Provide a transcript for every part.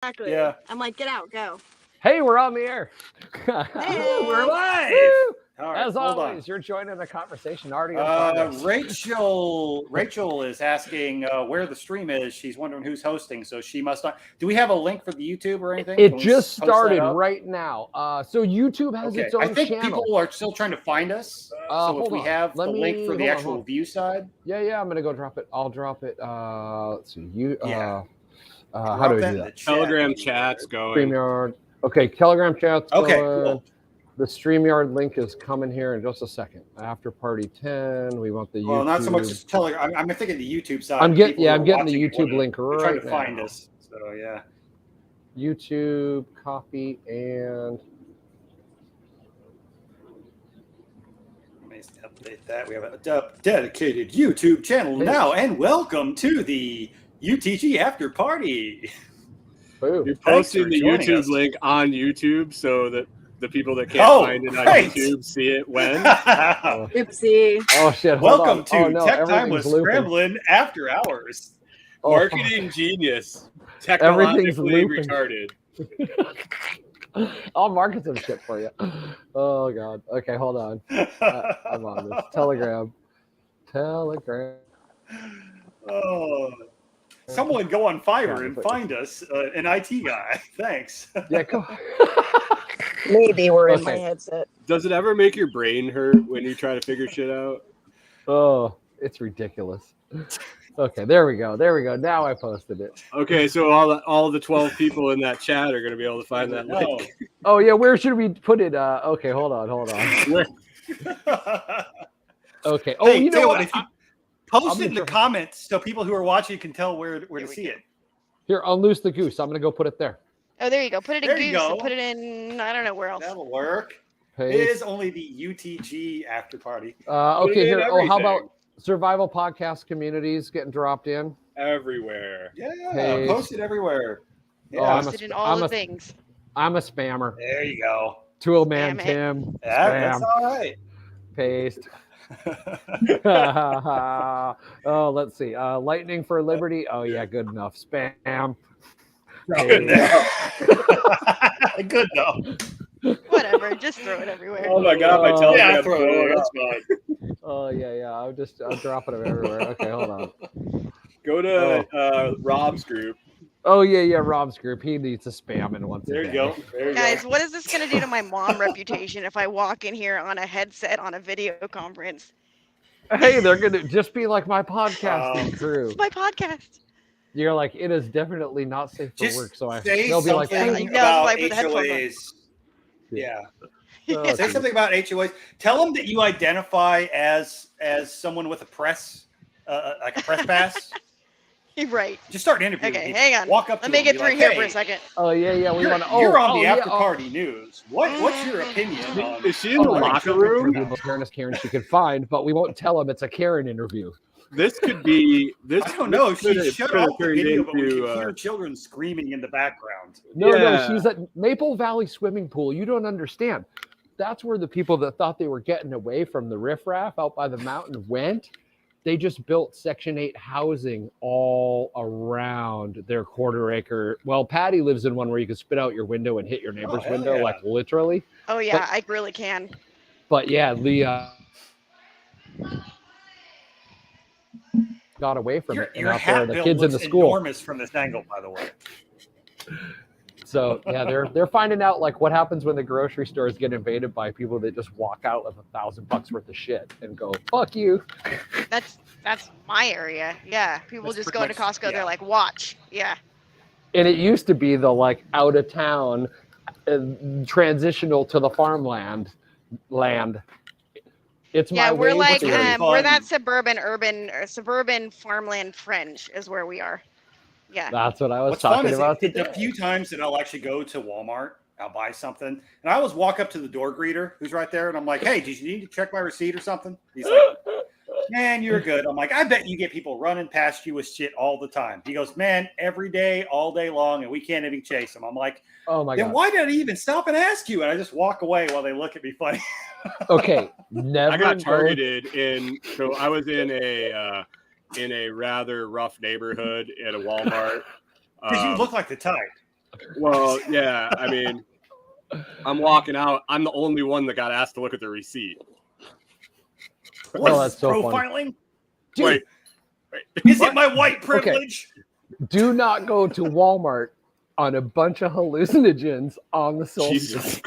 Exactly. Yeah. I'm like, get out, go. Hey, we're on the air. Hey. We're live. Woo! All right, As hold always, on. you're joining the conversation already in progress. Rachel is asking where the stream is. She's wondering who's hosting, so she must not. Do we have a link for the YouTube or anything? It Can we just post that started up? right now. So YouTube has Okay, its own I think channel. people are still trying to find us. So if hold we on. have Let the link me- for the hold on, actual hold on. view side, Yeah, I'm gonna go drop it. I'll drop it. Let's see. How drop do we that do in the that? chat. Telegram chat's going. StreamYard. Okay, Telegram chat's Okay, going. cool. The StreamYard link is coming here in just a second. After party 10, we want the Well, YouTube. not so much as Telegram. I'm thinking the YouTube side. I'm getting People who are the watching YouTube wanna- link they're trying right to find now. us. So yeah. YouTube copy and Let me update that. We have a dedicated YouTube channel now, and welcome to the UTG After Party. boom. You're Thanks for posting the joining YouTube us. link on YouTube so that the people that can't Oh, find it on great. YouTube see it when. Oopsie. Oh shit! Hold Welcome on. to Oh, no, Tech Time everything's with looping. Scramblin' After Hours. Oh, Marketing genius. Everything's Technologically looping. retarded. I'll market some shit for you. Oh god. Okay, hold on. I'm on this Telegram. Oh. Someone go on Fiverr Yeah, and but- find us an IT guy. Thanks. Yeah, go. Maybe we're in my Okay. headset. Does it ever make your brain hurt when you try to figure shit out? Oh, it's ridiculous. Okay, there we go. Now I posted it. Okay, so all the 12 people in that chat are going to be able to find that No. link. Oh yeah, where should we put it? Okay, hold on. Okay. Oh, Hey, you know tell what? If you post I'm it in the gonna- comments so people who are watching can tell where to see it. Here, unloose the goose. I'm gonna go put it there. Oh, there you go. Put it in There you Goose go. and put it in, I don't know where else. That'll work. It Paste. is only the UTG After Party. Put Okay, it in here. Oh, how about everything. survival podcast communities getting dropped in? Everywhere. Yeah, Paste. post it everywhere. Oh, Yeah, I'm Post a- it in all I'm the a- things. I'm a spammer. there you go. Tool man Spam it. Tim. That's Spam. all right. Paste. Oh, let's see. Lightning for Liberty. Oh yeah, good enough. Spam. Good enough. Good enough. Whatever. Just throw it everywhere. Oh my god, my Oh, Telegram. yeah, throw it blowing in, that's up. Oh yeah. I'm dropping them everywhere. Okay, hold on. Go to Rob's group. Oh yeah. Rob's group. He needs a spamming once a There day. you go. There you Guys, go. what is this going to do to my mom reputation if I walk in here on a headset on a video conference? Hey, they're gonna just be like my podcasting Um, crew. It's my podcast. You're like, it is definitely not safe for Just work. So say they'll be like, something "Hey." No, about that's why I put the headphones on. HOAs. Yeah. oh, Say something about HOAs. Tell them that you identify as someone with a press, like a press pass. You're right. Just start interviewing Okay, people. hang on. Walk up to Let me them, get be through like, here hey, for a second. Oh yeah. We You're, want to. you're on the yeah, after party news. What's your opinion on? Is she in the Oh, locker room? The most fairness Karen she could find, but we won't tell them it's a Karen interview. This could be this. I don't know. this She could've- shut could've off the turned video, but we into, could hear children screaming in the background. No, Yeah. she's at Maple Valley Swimming Pool. You don't understand. That's where the people that thought they were getting away from the riffraff out by the mountain went. They just built Section 8 housing all around their quarter-acre. Well, Patty lives in one where you can spit out your window and hit your neighbor's hell window, yeah. like literally. Oh, yeah, I really can. But yeah, Leah got away from it. And Your out there, hat the bill kids in looks the school. enormous from this angle, by the way. So yeah, they're finding out like what happens when the grocery stores get invaded by people that just walk out with $1,000 worth of shit and go, "Fuck you." That's my area. Yeah. People That's just pretty go to much- Costco. yeah. They're like, watch. Yeah. And it used to be the like out of town, transitional to the farmland land. It's Yeah, my we're way like, to- really we're fun. that suburban farmland fringe is where we are. Yeah. That's what I was What's fun talking is about it's today. a few times that I'll actually go to Walmart. I'll buy something, and I always walk up to the door greeter who's right there, and I'm like, "Hey, did you need to check my receipt or something?" He's like, "Man, you're good." I'm like, "I bet you get people running past you with shit all the time." He goes, "Man, every day, all day long, and we can't even chase them." I'm like, Oh my "Then god. why did I even stop and ask you?" And I just walk away while they look at me funny. Okay, never. I got go- targeted so I was in a rather rough neighborhood at a Walmart. Because you look like the type. Well, yeah. I mean, I'm walking out. I'm the only one that got asked to look at the receipt. What Oh, is that's so funny. profiling? Dude, Wait, Is it my white privilege? do not go to Walmart on a bunch of hallucinogens on the solstice. Jesus.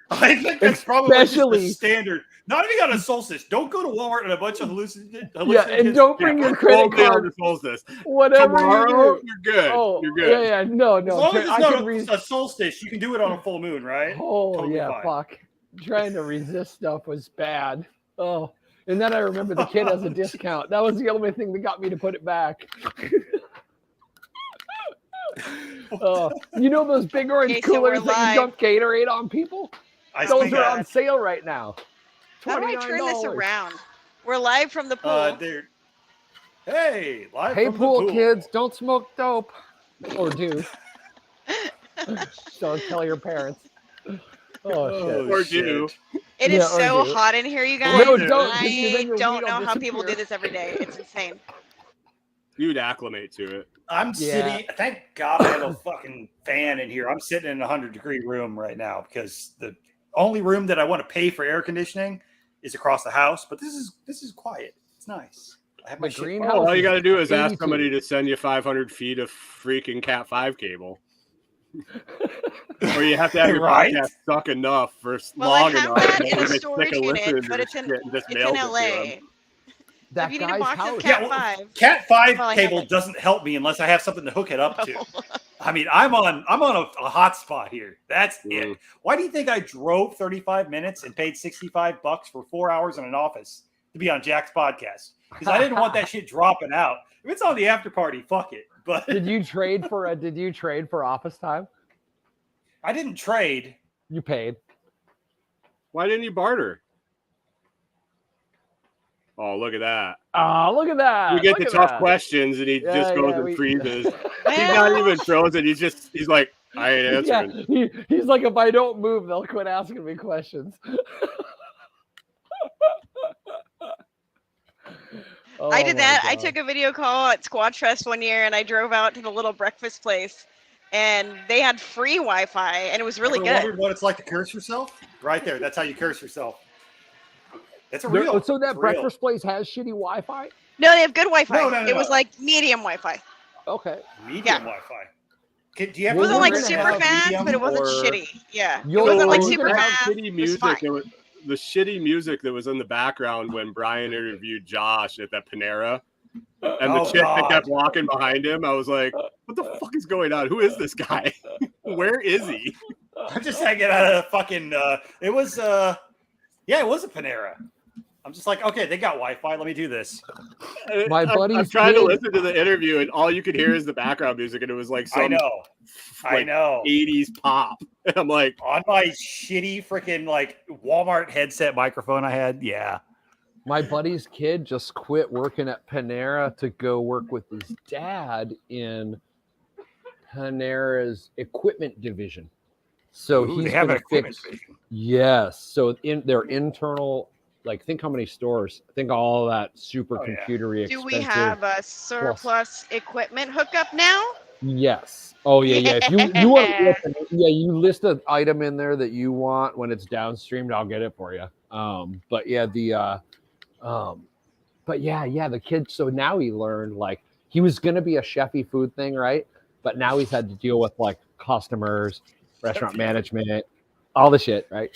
I think that's probably just Especially- the standard. Not even on a solstice. Don't go to Walmart and a bunch of hallucinogens. Yeah, and don't bring your credit Only on card. the solstice. Whatever Tomorrow, you do. you're good. Oh, You're good. yeah. No. As long as it's I not can read. a solstice, you can do it on a full moon, right? Oh Totally yeah, fine. fuck. Trying to resist stuff was bad. Oh, and then I remember the kid has a discount. That was the only thing that got me to put it back. Oh, you know those big orange Okay, so we're coolers that live. you dump Gatorade on people? I Those think are on sale right now. How do I turn this $29. around? We're live from the pool. dude. Hey, live Hey, from the pool kids, don't smoke dope. Or do. Don't tell your parents. Oh, shit. Or do. It is Yeah, or so do. hot in here, you guys. No, don't, I because then your don't weed know will how people do disappear. this every day. It's insane. You'd acclimate to it. I'm Yeah. sitting. Thank God I have a fucking fan in here. I'm sitting in a 100-degree room right now because the only room that I want to pay for air conditioning is across the house. But this is quiet. It's nice. I have my The shit greenhouse- quiet. All you got to do is ask 82. somebody to send you 500 feet of freaking Cat 5 cable. Or you have to have your Right? podcast stuck enough for Well, I long have enough. that that in a we get storage sick of listening unit, to but this it's in shit and just it's mail in it to LA. them. That If you need a guy's box house. of Yeah, Cat well, 5. Cat 5 Well, I cable haven't. doesn't help me unless I have something to hook it up to. I mean, I'm on a hot spot here. That's it. Why do you think I drove 35 minutes and paid $65 for 4 hours in an office to be on Jack's podcast? Because I didn't want that shit dropping out. If it's on the after party, fuck it. But Did you trade for office time? I didn't trade. You paid. Why didn't you barter? Oh, look at that. Oh, look at that. You get Look the at tough that. questions and he Yeah, just goes yeah, and freezes. He's Well, not even frozen. He's like, I ain't Yeah, answering. he's like, if I don't move, they'll quit asking me questions. I did that. I God. took a video call at Squatch Fest one year, and I drove out to the little breakfast place, and they had free Wi-Fi, and it was really Ever good. wondered what it's like to curse yourself? Right there. That's how you curse yourself. It's a There- real. so that it's real. breakfast place has shitty Wi-Fi. No, they have good Wi-Fi. No, no, It was no. like medium Wi-Fi. Okay. Medium Yeah. Wi-Fi. Do you have It Well, wasn't we're like gonna super have fast, medium but it wasn't or- shitty. Yeah, Yo, it wasn't like we're super gonna have fast. shitty It was music. fine. The shitty music that was in the background when Brian interviewed Josh at that Panera, and the Oh, chick that God. kept walking behind him. I was like, "What the fuck is going on? Who is this guy? Where is he?" I'm just hanging out of fucking. It was a Panera. I'm just like, okay, they got Wi-Fi. Let me do this. My I'm buddy's trying to kid- listen to the interview, and all you could hear is the background music, and it was like some I know. I like, know. 80s pop. And I'm like, On my shitty freaking like Walmart headset microphone I had. Yeah. My buddy's kid just quit working at Panera to go work with his dad in Panera's equipment division. So Ooh, he's they have going an to equipment fix. division. Yes. So in their internal, like, think how many stores. Think all that super Oh, yeah. computery Do expensive. we have a surplus equipment hookup now? Yes. Oh yeah, yeah. If you want, yeah, you list an item in there that you want when it's downstreamed, I'll get it for you. But yeah, the kid. So now he learned, like, he was gonna be a chefy food thing, right? But now he's had to deal with like customers, restaurant management, all the shit, right?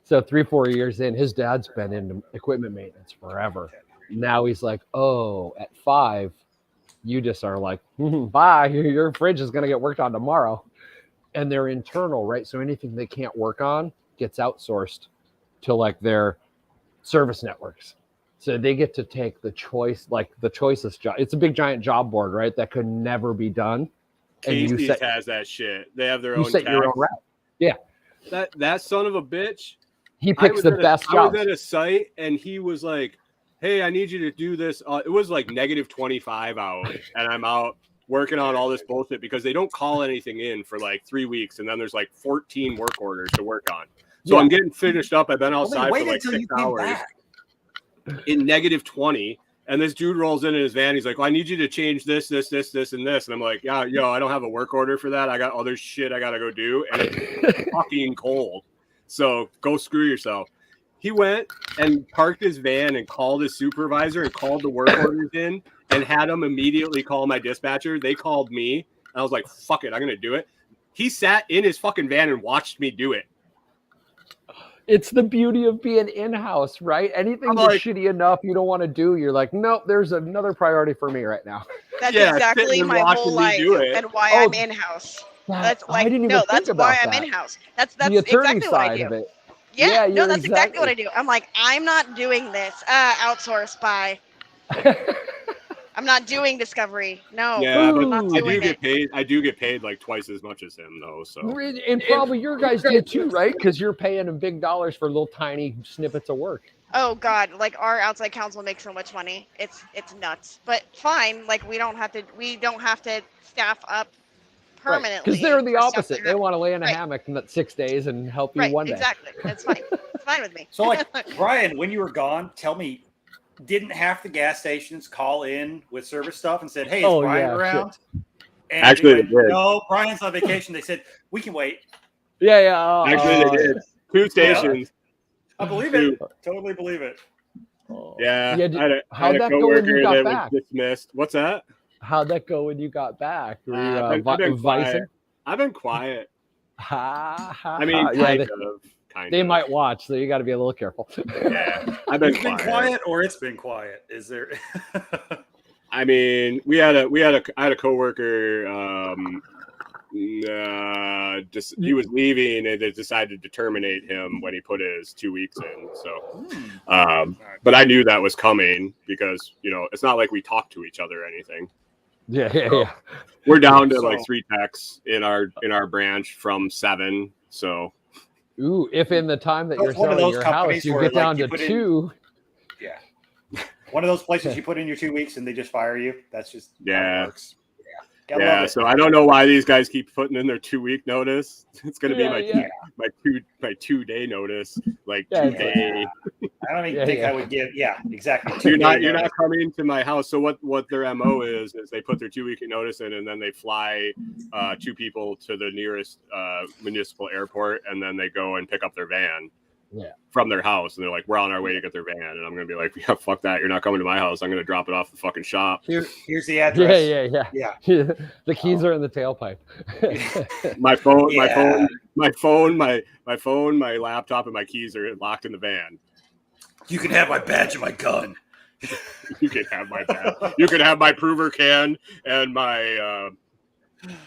So 3-4 years in, his dad's been into equipment maintenance forever. Now he's like, oh, at 5. You just are like, bye, your fridge is going to get worked on tomorrow. And they're internal, right? So anything they can't work on gets outsourced to like their service networks. So they get to take the choice, like the choicest job. It's a big giant job board, right? That could never be done. And you Casey's set, has that shit. They have their you own set your own tax. route. That son of a bitch. He I picks was the at best I jobs. was at a site and he was like, "Hey, I need you to do this." It was like -25 out, and I'm out working on all this bullshit because they don't call anything in for like 3 weeks, and then there's like 14 work orders to work on. So Yeah. I'm getting finished up. I've been Well, outside wait for like until 6 you came hours back. in -20, And this dude rolls into his van. He's like, well, I need you to change this, and this. And I'm like, yeah, yo, I don't have a work order for that. I got other shit I got to go do. And it's fucking cold. So go screw yourself. He went and parked his van and called his supervisor and called the work orders in and had them immediately call my dispatcher. They called me. And I was like, fuck it, I'm going to do it. He sat in his fucking van and watched me do it. It's the beauty of being in-house, right? Anything that's shitty enough you don't want to do, you're like, nope, there's another priority for me right now. That's exactly my whole life and why I'm in-house. That's like, that's why I'm in-house. That's the attorney exactly what I side do. of it. Yeah, no, that's exactly what I do. I'm like, I'm not doing this. Outsourced by. I'm not doing Discovery. No, yeah, but I'm not I doing do get paid. I do get paid like twice as much as him, though. So and probably your guys do too, right? Because you're paying them big dollars for little tiny snippets of work. Oh God, like our outside counsel makes so much money. It's nuts. But fine, like we don't have to staff up permanently. Because they're the opposite. They want to lay in a hammock in 6 days and help you one day. Exactly. That's fine. It's fine with me. So, like, Brian, when you were gone, tell me, didn't half the gas stations call in with service stuff and said, "Hey, is Brian around?" And actually, they went, no, Brian's on vacation. They said, "We can wait." Yeah. Actually, they did 2 stations. I believe it. Totally believe it. Yeah. How'd that go when you got back? Dismissed. What's that? How'd that go when you got back? Were you I've been quiet. I've been quiet. I mean, kind of. They might watch, so you got to be a little careful. Yeah, I've been quiet, or it's been quiet. Is there? I mean, I had a coworker. Just he was leaving, and they decided to terminate him when he put his 2 weeks in. So, but I knew that was coming because it's not like we talk to each other or anything. Yeah. We're down to like 3 techs in our branch from 7. So. Ooh, if in the time that you're selling your house, you get down to 2. Yeah. One of those places you put in your 2 weeks and they just fire you. That's just how it works. Yeah. So I don't know why these guys keep putting in their 2 week notice. It's going to be my 2 day notice, like 2 day. I don't even think I would give. Yeah, exactly. You're not coming to my house. So what their MO is they put their 2 week notice in, and then they fly 2 people to the nearest municipal airport, and then they go and pick up their van. Yeah. From their house, and they're like, we're on our way to get their van, and I'm gonna be like, yeah, fuck that, you're not coming to my house. I'm gonna drop it off the fucking shop. Here's the address. Yeah. The keys are in the tailpipe. my phone, my laptop, and my keys are locked in the van. You can have my badge and my gun. You can have my badge. You can have my prover can and my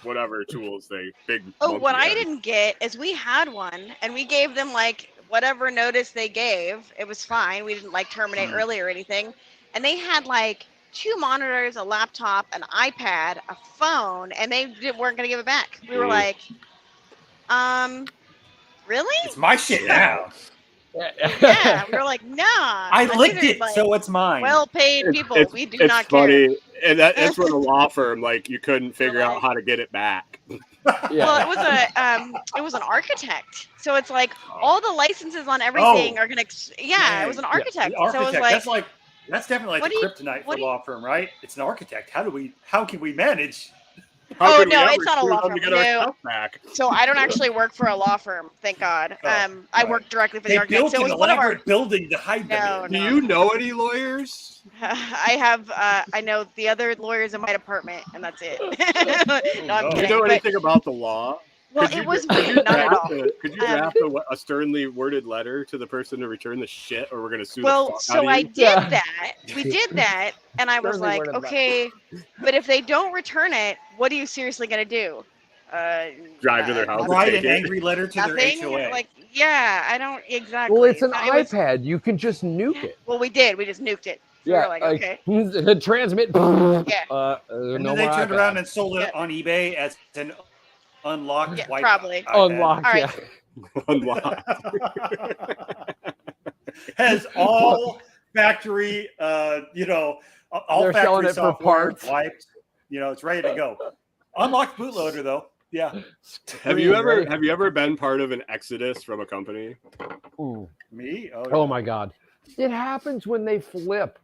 whatever tools big. Oh, what I didn't get is we had one, and we gave them like whatever notice they gave. It was fine. We didn't like terminate early or anything. And they had like 2 monitors, a laptop, an iPad, a phone, and they weren't going to give it back. We were like, really? It's my shit now. Yeah, we were like, nah. I licked it, so it's mine. Well-paid people. We do not funny. care. And that's from a law firm. Like, you couldn't figure out how to get it back. Well, it was an architect, so it's like all the licenses on everything are gonna. It was an architect. The architect. So it was that's definitely like the kryptonite for a law firm, right? It's an architect. How can we manage? No, it's not a law firm. No. So I don't actually work for a law firm, thank God. I work directly for the architect. So it was one of our building to hide them. Do you know any lawyers? I know the other lawyers in my department, and that's it. No, I'm kidding. Do you know anything about the law? Well, it was not at all. Could you draft a sternly worded letter to the person to return the shit, or we're going to sue the fuck so out of you? I did that. We did that, and I was like, okay, but if they don't return it, what are you seriously going to do? Drive to their house. Write an angry letter to their HOA. Like, I don't exactly. Well, it's an iPad. You can just nuke it. Well, we did. We just nuked it. So we were like, okay. Transmit. Yeah. And then they turned around and sold it on eBay as an unlocked white. Probably. Unlocked. All right. Unlocked. Has all factory, all They're factory selling it software for parts. wiped. It's ready to go. Unlocked bootloader though. Yeah. Have you ever been part of an exodus from a company? Ooh. Me? Oh my God. It happens when they flip.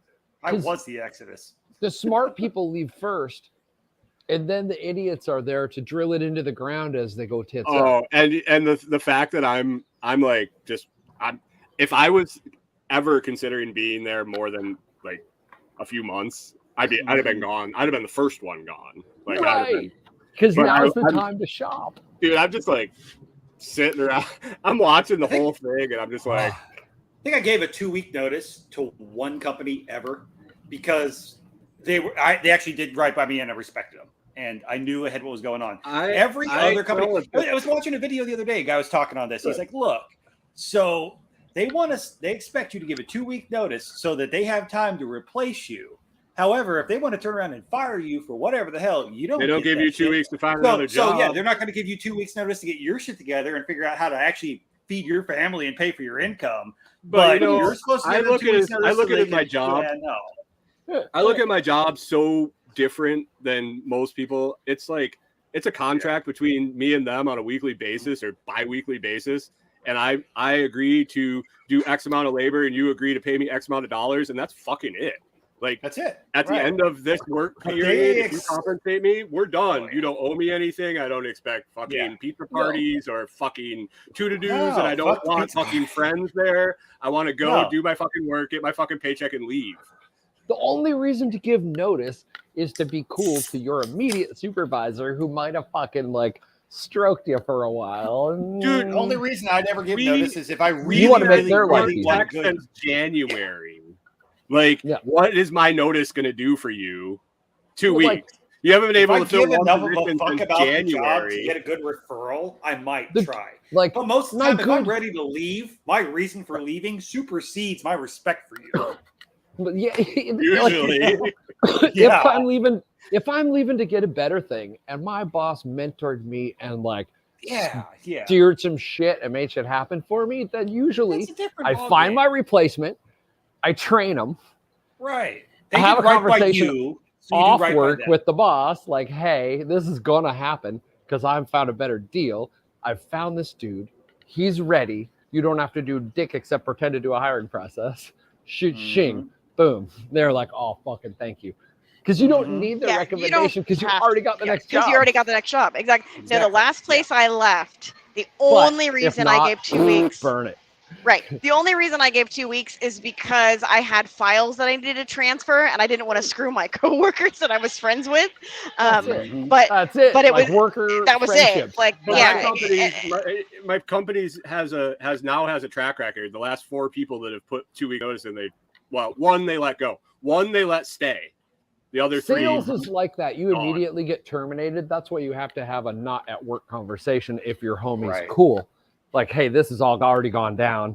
I 'Cause- was the Exodus. The smart people leave first, and then the idiots are there to drill it into the ground as they go tits up. Oh, and the fact that I'm like if I was ever considering being there more than like a few months, I'd have been gone. I'd have been the first one gone. Like I'd have been, Right. Because but now's the I'm- time to shop. dude. I'm just like sitting around. I'm watching the whole thing, and I'm just like, I think I gave a 2-week notice to one company ever because they actually did right by me and I respected them. And I knew ahead what was going on. Every other company. I was watching a video the other day. A guy was talking on this. He's like, look, so they expect you to give a 2-week notice so that they have time to replace you. However, if they want to turn around and fire you for whatever the hell, you don't. they don't give you 2 weeks to find another So job. yeah, they're not going to give you 2 weeks notice to get your shit together and figure out how to actually feed your family and pay for your income. But you know, you're supposed to. I give them look 2 at weeks it- notice I look so at they it my can- job. Yeah, no. I look at my job so different than most people. It's like it's a contract between me and them on a weekly basis or bi-weekly basis, and I agree to do X amount of labor, and you agree to pay me X amount of dollars, and that's fucking it. Like That's it. at the Right. end of this work But period, they if you compensate me, we're done. Oh, yeah. You don't owe me anything. I don't expect fucking Yeah. pizza parties or fucking to-dos, No, and I don't fuck want pizza fucking friends there. I want to go No. do my fucking work, get my fucking paycheck, and leave. The only reason to give notice is to be cool to your immediate supervisor who might have fucking like stroked you for a while. Dude, The only reason I never give We- notice is if I really, wanna make really, their life really easy. want Text good. since January. Like, Yeah. what is my notice going to do for you? 2 Well, like, weeks. You haven't been If able I to fill give one enough of a position fuck since about the job to January. get a good referral, I might The- try. Like, But most of the my time, if I'm good- ready to leave, my reason for leaving supersedes my respect for you. but yeah, Usually. Yeah. if I'm leaving to get a better thing, and my boss mentored me and like Yeah. steered some shit and made shit happen for me, then usually That's a different I ballgame. find my replacement, I train them, right. I have did a right by conversation you, so you do off right by work them. with the boss, like, hey, this is gonna happen because I've found a better deal. I've found this dude. He's ready. You don't have to do dick except pretend to do a hiring process. Shoot, shing, boom. They're like, oh, fucking thank you. Because you don't Mhm. need the Yeah, you recommendation because you have- already got the next job. Because you already got the next job. Exactly. No, Exactly. the last place I left, the But only if reason I not, gave 2 weeks. Burn it. Right. The only reason I gave 2 weeks is because I had files that I needed to transfer, and I didn't want to screw my coworkers that I was friends with. That's it. Mhm. But That's it. but it like was- worker that was friendships. it. Like, But yeah. my company's has a track record. The last 4 people that have put 2 week notice in, one they let go, one they let stay. The other 3, Sales is like that. You gone. immediately get terminated. That's why you have to have a not at work conversation if your homie's Right. cool. Like, hey, this has all already gone down.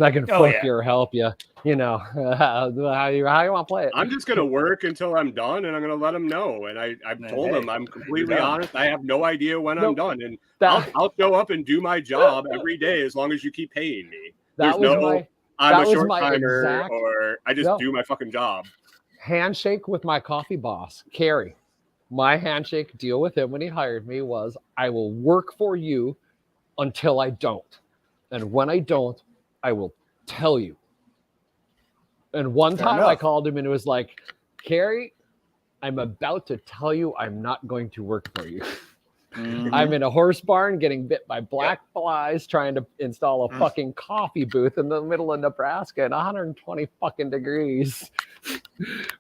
I can Oh, fuck yeah. you or help you. You know, how you want to play it. I'm just gonna work until I'm done, and I'm gonna let them know. And I've told Hey, them I'm completely you're done. honest. I have no idea when I'm Nope. done, and That, I'll show up and do my job every day as long as you keep paying me. that There's was no- my I'm That a was short my timer, exact- or I just No. do my fucking job. handshake with my coffee boss, Carrie. My handshake deal with him when he hired me was, I will work for you until I don't. And when I don't, I will tell you. And one Fair time I enough. called him and it was like, Carrie, I'm about to tell you I'm not going to work for you. Mhm. I'm in a horse barn getting bit by black flies trying to install a Mm. fucking coffee booth in the middle of Nebraska at 120 fucking degrees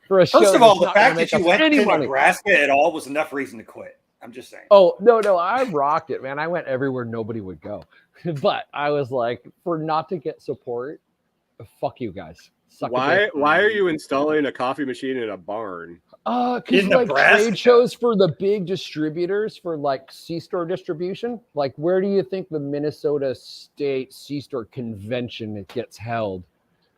for a show. First of all, that's the not gonna fact make that you us went any to money. Nebraska at all was enough reason to quit. I'm just saying. Oh, no, I rocked it, man. I went everywhere nobody would go. But I was like, for not to get support, fuck you guys. Suck a dick. Why are you installing a coffee machine in a barn? Because In like Nebraska? trade shows for the big distributors for like C-store distribution, like where do you think the Minnesota State C-store convention gets held?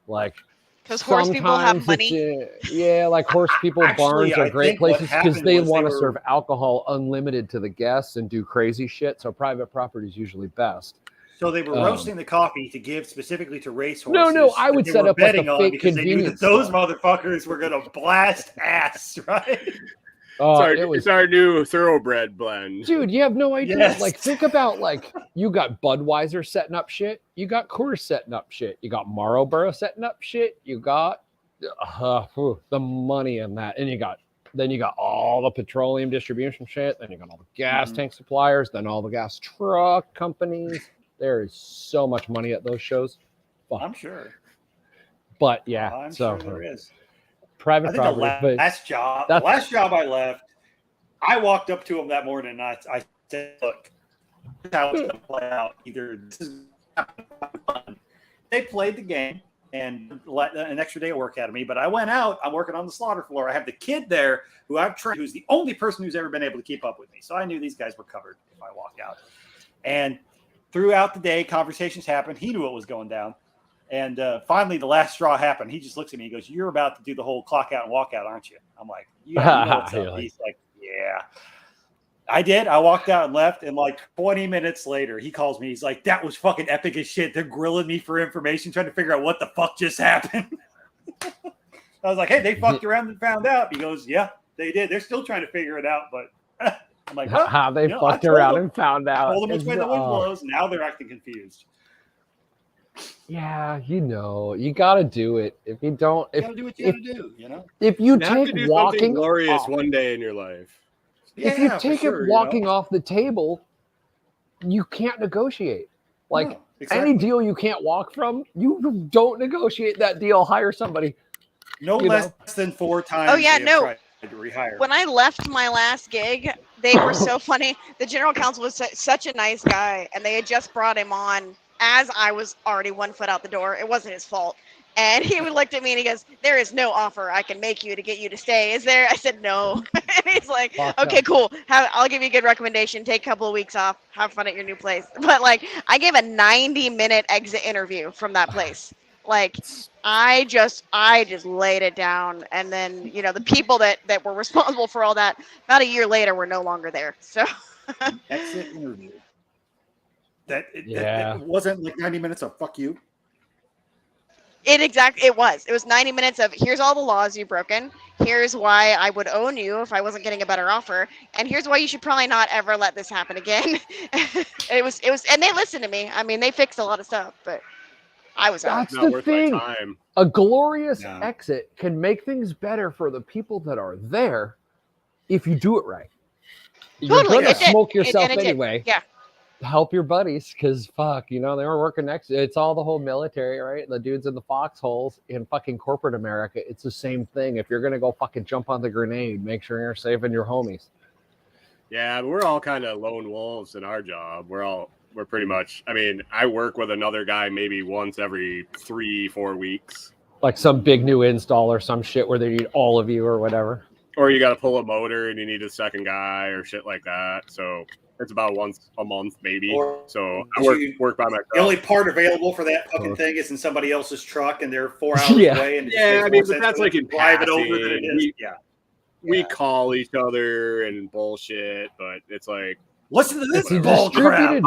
Like Because horse people have sometimes money. it's, yeah, like horse people Actually, barns are I great think what places because happened they was want they to were- serve alcohol unlimited to the guests and do crazy shit. So private property is usually best. So they were roasting the coffee to give specifically to racehorses. No, I that would they set were up like a betting on fake because they knew that convenience those store. motherfuckers were going to blast ass, right? Oh, It's our new thoroughbred blend. dude, you have no idea. Yes. Like, think about like you got Budweiser setting up shit, you got Coors setting up shit, you got Marlboro setting up shit, you got the money in that, and you got all the petroleum distribution shit, then you got all the gas tank suppliers, then all the gas truck companies. There is so much money at those shows. Fuck. I'm sure. But yeah, I'm so sure there is. private I think property. the last job I left, I walked up to him that morning and I said, "Look, this is how it's going to play out. Either this is fun." They played the game and let an extra day of work out of me, but I went out. I'm working on the slaughter floor. I have the kid there who I've trained, who's the only person who's ever been able to keep up with me. So I knew these guys were covered if I walked out. And throughout the day, conversations happened. He knew what was going down. And finally, the last straw happened. He just looks at me. He goes, "You're about to do the whole clock out and walk out, aren't you?" I'm like, "Yeah, you know what's up." He's like, "Yeah." I did. I walked out and left. And like 20 minutes later, he calls me. He's like, "That was fucking epic as shit. They're grilling me for information, trying to figure out what the fuck just happened." I was like, "Hey, they fucked around and found out." He goes, "Yeah, they did. They're still trying to figure it out." But I'm like, "Huh?" How they fucked around and found out. I told them which way the wind blows. Now they're acting confused. Yeah, you got to do it. If you don't, You gotta do what you gotta do, if you You have to take do walking something glorious off, one day in your life. if you take it walking off the table, you can't negotiate. Like No, exactly. any deal you can't walk from, you don't negotiate that deal. Hire somebody. No less than 4 times. Oh, yeah, they have no. tried to rehire. When I left my last gig, they were so funny. The general counsel was such a nice guy, and they had just brought him on as I was already 1 foot out the door. It wasn't his fault. And he looked at me and he goes, "There is no offer I can make you to get you to stay, is there?" I said, "No." And he's like, "Okay, cool. I'll give you a good recommendation. Take a couple of weeks off. Have fun at your new place." But like, I gave a 90-minute exit interview from that place. Like, I just laid it down. And then, the people that were responsible for all that, about a year later, were no longer there. So Exit interview. That wasn't like 90 minutes of fuck you. It was 90 minutes of, here's all the laws you've broken. Here's why I would own you if I wasn't getting a better offer. And here's why you should probably not ever let this happen again. It was, and they listened to me. I mean, they fixed a lot of stuff, but I was out. That's the thing. A glorious exit can make things better for the people that are there if you do it right. Totally. You're going to smoke yourself it anyway. Yeah. Help your buddies, because fuck, they were working next. It's all the whole military, right? The dudes in the foxholes in fucking corporate America. It's the same thing. If you're gonna go fucking jump on the grenade, make sure you're saving your homies. Yeah, but we're all kind of lone wolves in our job. We're pretty much. I mean, I work with another guy maybe once every 3-4 weeks. Like some big new install or some shit where they need all of you or whatever. Or you got to pull a motor and you need a second guy or shit like that. So it's about once a month, maybe. So I work by myself. The only part available for that fucking thing is in somebody else's truck, and they're 4 hours away. And I mean, but that's like in drive it over passing. than it is. We call each other and bullshit, but it's like, listen to this bull crap.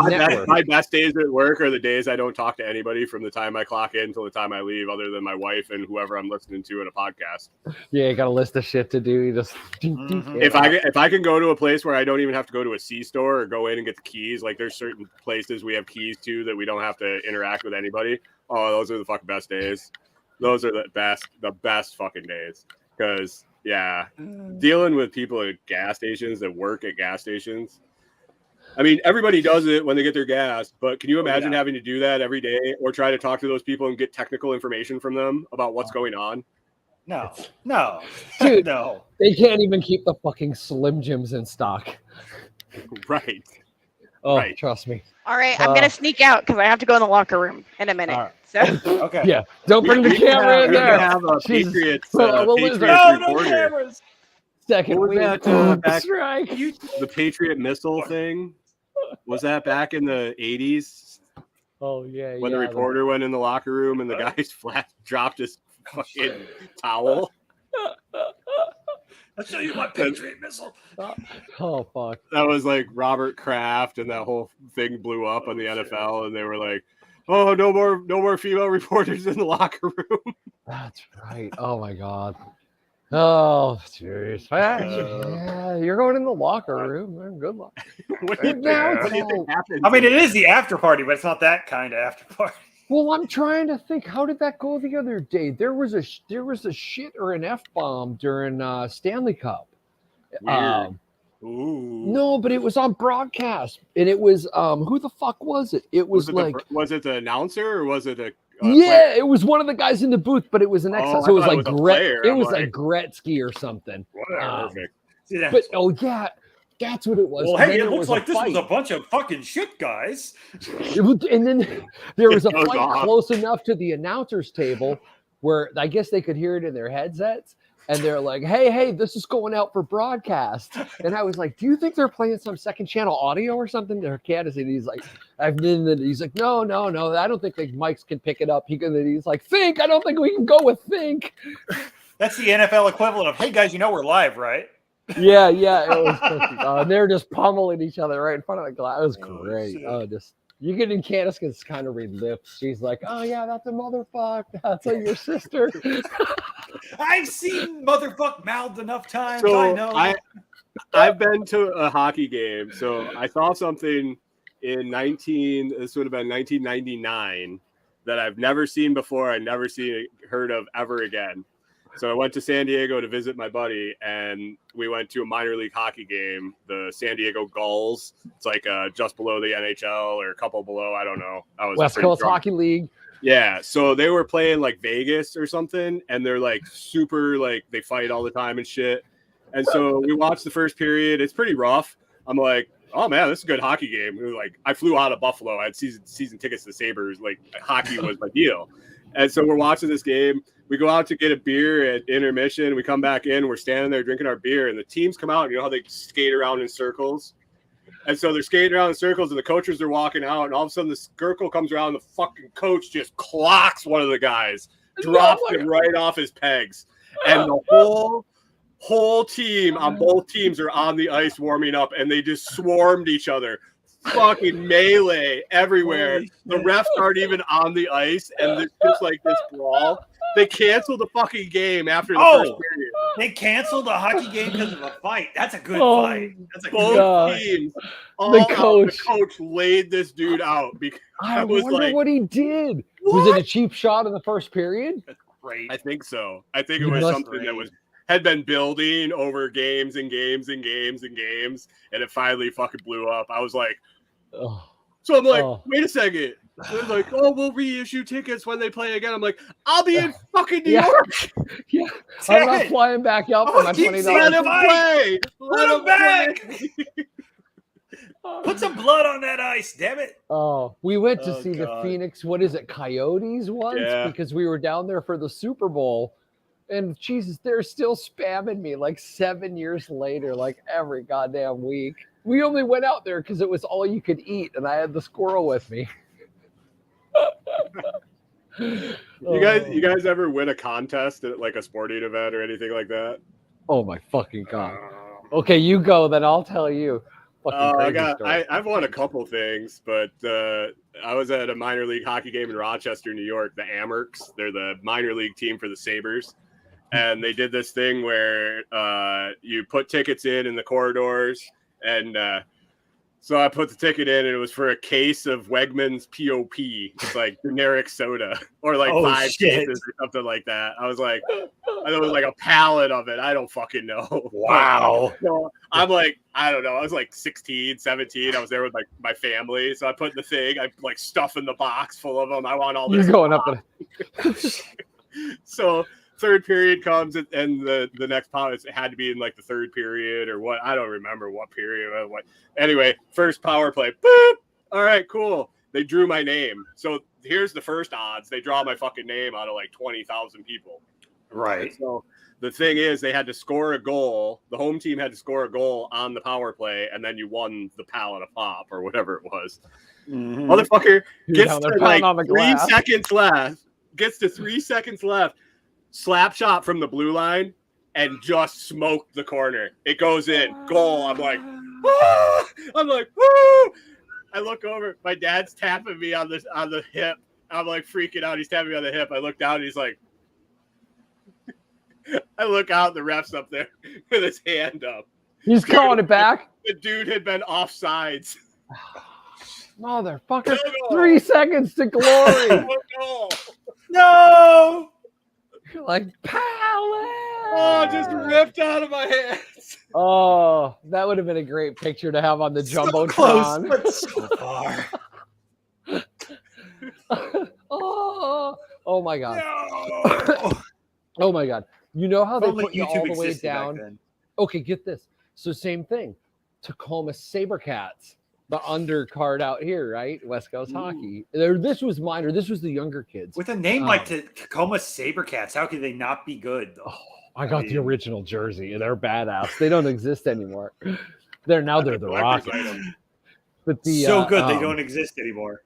My best days at work are the days I don't talk to anybody from the time I clock in until the time I leave, other than my wife and whoever I'm listening to in a podcast. Yeah, you got a list of shit to do. You just if I can go to a place where I don't even have to go to a C-store or go in and get the keys, like there's certain places we have keys to that we don't have to interact with anybody. Oh, those are the fucking best days. Those are the best fucking days. Because dealing with people at gas stations that work at gas stations. I mean, everybody does it when they get their gas, but can you imagine having to do that every day or try to talk to those people and get technical information from them about what's going on? No, dude, no. They can't even keep the fucking Slim Jims in stock. Right. Oh, trust me. All right, I'm gonna sneak out because I have to go in the locker room in a minute. Right. So okay. Yeah, don't bring the camera in there. Have a Patriots, Patriots reporter. Second week. Strike. The Patriot missile thing. Was that back in the 80s? Oh, yeah. When the reporter went in the locker room and the guy's dropped his fucking towel. I'll show you my Patriot missile. Oh, fuck. That was like Robert Kraft, and that whole thing blew up on the NFL, and they were like, "Oh, no more female reporters in the locker room." That's right. Oh, my God. Oh, jeez. Yeah, you're going in the locker room. Good luck. I mean, it is the after party, but it's not that kind of after party. Well, I'm trying to think. How did that go the other day? There was a shit or an F-bomb during Stanley Cup. Weird. Ooh. No, but it was on broadcast, and it was who the fuck was it? It was like was it the announcer or was it a yeah, it was one of the guys in the booth, but it was an ex. Oh, so it was I like thought it was a player. It I'm was like, like Gretzky or something. Whatever. Perfect. Yeah. But oh yeah, that's what it was. Well, And hey, then it there looks like this fight. was a bunch of fucking shit, guys. And then there was a goes fight off. close enough to the announcer's table where I guess they could hear it in their headsets. And they're like, hey, this is going out for broadcast. And I was like, do you think they're playing some second channel audio or something? Their cat is, and he's like, he's like, no, I don't think the mics can pick it up. He's like, think, I don't think we can go with think. That's the NFL equivalent of, hey guys, you know we're live, right? Yeah, it was perfect. And they're just pummeling each other right in front of the glass. It was great. You get in Candace gets kind of read lips. She's like, oh yeah, that's a motherfucker. That's like your sister. I've seen motherfuck mouthed enough times. So I know. I've been to a hockey game. So I saw something in 1999 that I've never seen before. I never heard of ever again. So I went to San Diego to visit my buddy, and we went to a minor league hockey game, the San Diego Gulls. It's like just below the NHL or a couple below. I don't know. I was West Coast Hockey League. Yeah. So they were playing like Vegas or something, and they're like super, like they fight all the time and shit. And so we watched the first period. It's pretty rough. I'm like, oh man, this is a good hockey game. It was like, I flew out of Buffalo. I had season tickets to Sabres. Like hockey was my deal. And so we're watching this game. We go out to get a beer at intermission. We come back in. We're standing there drinking our beer, and the teams come out. And you know how they skate around in circles? And so they're skating around in circles, and the coaches are walking out. And all of a sudden, the circle comes around. And the fucking coach just clocks one of the guys, drops him right off his pegs. And the whole team on both teams are on the ice warming up, and they just swarmed each other. Fucking melee everywhere. The refs aren't even on the ice, and there's just like this brawl. They canceled the fucking game after the first period. They canceled the hockey game because of a fight. That's a good fight. That's a good Both teams. The coach laid this dude out because I wonder what he did. What? Was it a cheap shot in the first period? That's great. I think so. I think it was something that had been building over games and games and games and games, and it finally fucking blew up. I was like, so I'm like, wait a second. They're like, we'll reissue tickets when they play again. I'm like, I'll be in fucking New York. Yeah, I'm not flying back out for my $20. Let him play. Let him back. Put some blood on that ice, damn it. We went to see the Phoenix, what is it, Coyotes once? Yeah. Because we were down there for the Super Bowl. And Jesus, they're still spamming me like 7 years later, like every goddamn week. We only went out there because it was all you could eat, and I had the squirrel with me. You guys ever win a contest at like a sporting event or anything like that? Oh my fucking god! Okay, you go, then I'll tell you. I've won a couple things, but I was at a minor league hockey game in Rochester, New York. The Amerks, they're the minor league team for the Sabres. And they did this thing where you put tickets in the corridors. And so I put the ticket in, and it was for a case of Wegmans POP. It's like generic soda, or like 5 cases or something like that. I was like, it was like a pallet of it. I don't fucking know. Wow. So I'm like, I don't know. I was like 16, 17. I was there with my family. So I put the thing, I like stuff in the box full of them. I want all this. You're going up. So third period comes, and the next power, it had to be in like the third period or what. I don't remember what period. What. Anyway, first power play. Boop. All right, cool. They drew my name. So here's the first odds. They draw my fucking name out of like 20,000 people. Right. And so the thing is, they had to score a goal. The home team had to score a goal on the power play, and then you won the pallet of pop or whatever it was. Mm-hmm. Motherfucker gets to like 3 glass. seconds left. Gets to 3 seconds left. Slap shot from the blue line and just smoked the corner. It goes in. Goal. I'm like, ah! I'm like, woo! I look over. My dad's tapping me on the hip. I'm like freaking out. He's tapping me on the hip. I look down and he's like, I look out, the ref's up there with his hand up. He's calling it back. The dude had been offsides. Motherfucker. 3 seconds to glory. Oh, No. You're like, pallet. no. Just ripped out of my hands. Oh, that would have been a great picture to have on the So close, Jumbotron. but so far. Oh my God. No. Oh my God. You know how If they only put you all YouTube the way existed back down? then. Okay, get this. So same thing. Tacoma Sabercats, the undercard out here, right? West Coast hockey. This was mine, or this was the younger kids. With a name like Tacoma Sabercats, how could they not be good though? Oh, I got the original jersey. They're badass. They don't exist anymore. They're the Collector's Rockets. item. But the So good they don't exist anymore.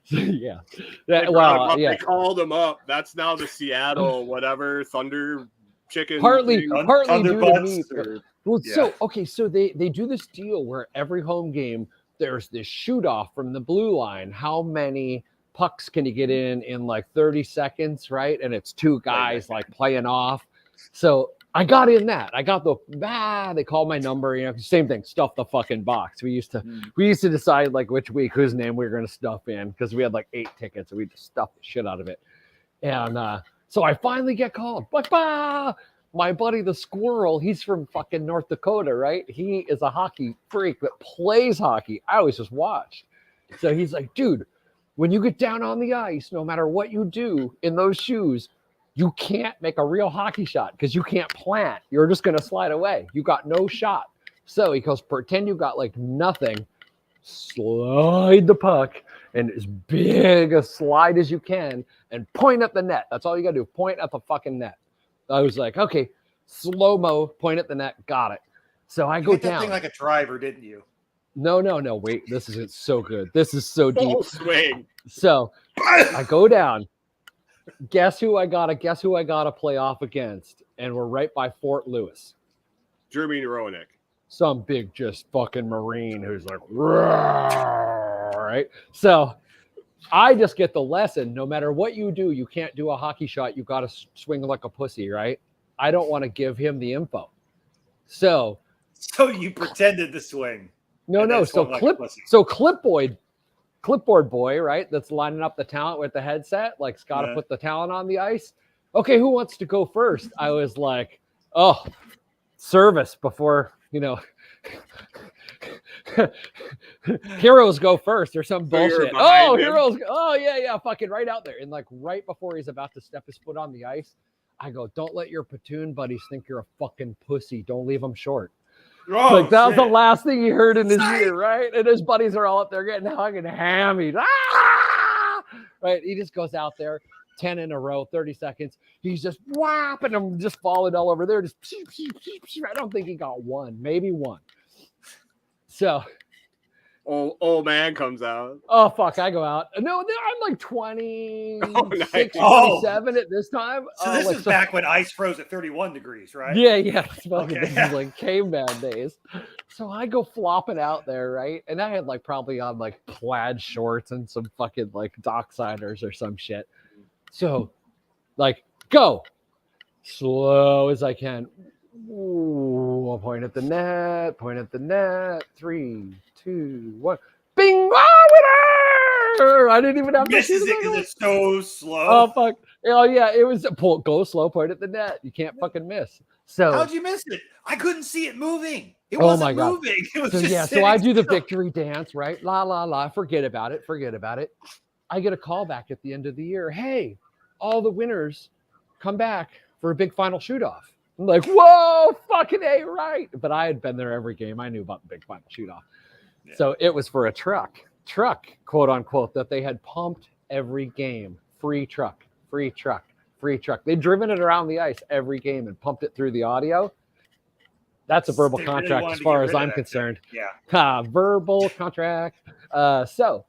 yeah. They That, brought 'em well, up, yeah. They called them up. That's now the Seattle whatever Thunder Chicken. Partly thing. due to Thunderbutts me. or- Well, Yeah. so they do this deal where every home game there's this shoot off from the blue line. How many pucks can you get in like 30 seconds, right? And it's two guys like playing off. So I got in that. I got they called my number, same thing, stuff the fucking box. We used to decide like which week whose name we were going to stuff in because we had like 8 tickets and we just stuffed the shit out of it. And so I finally get called. Bah! My buddy, the squirrel, he's from fucking North Dakota, right? He is a hockey freak that plays hockey. I always just watched. So he's like, dude, when you get down on the ice, no matter what you do in those shoes, you can't make a real hockey shot because you can't plant. You're just going to slide away. You got no shot. So he goes, pretend you got like nothing. Slide the puck and as big a slide as you can and point at the net. That's all you got to do. Point at the fucking net. I was like, okay, slow-mo, point at the net. Got it. So I go hit that down. thing like a driver, didn't you? No. Wait, this is so good. This is so deep. Full swing. So I go down. Guess who I gotta play off against? And we're right by Fort Lewis. Jeremy Roenick. Some big just fucking Marine who's like, right? So I just get the lesson. No matter what you do, you can't do a hockey shot. You got to swing like a pussy, right? I don't want to give him the info. So you pretended to swing. No. So like clipboard boy, right? That's lining up the talent with the headset. Like's got to put the talent on the ice. Okay, who wants to go first? I was like, oh, service before, heroes go first or some bullshit. Oh, heroes. Oh, yeah. Fucking right out there. And like right before he's about to step his foot on the ice, I go, don't let your platoon buddies think you're a fucking pussy. Don't leave them short. Oh, like that was the last thing he heard in his ear, right? And his buddies are all up there getting hugged and hammied. Ah! Right? He just goes out there, 10 in a row, 30 seconds. He's just whapping them, just falling all over there. Just I don't think he got one, maybe one. So old man comes out. Oh fuck, I go out. No, I'm like 26, 27 at this time. So this is back when ice froze at 31 degrees, right? Yeah. This is like caveman days. So I go flopping out there, right? And I had like probably on like plaid shorts and some fucking like docksiders or some shit. So like go slow as I can. Ooh, I'll point at the net. 3, 2, 1. Bing! Oh, I didn't even have to misses it because it's so slow. Oh fuck! Oh yeah, it was go slow. Point at the net. You can't fucking miss. So how'd you miss it? I couldn't see it moving. It wasn't moving. It was so I do the victory dance, right? La la la. Forget about it. I get a call back at the end of the year. Hey, all the winners come back for a big final shoot off. I'm like, whoa, fucking A, right. But I had been there every game. I knew about the big final shoot off. Yeah. So it was for a truck, quote unquote, that they had pumped every game. Free truck. They'd driven it around the ice every game and pumped it through the audio. That's a verbal contract as far as I'm concerned. Yeah. Verbal contract. So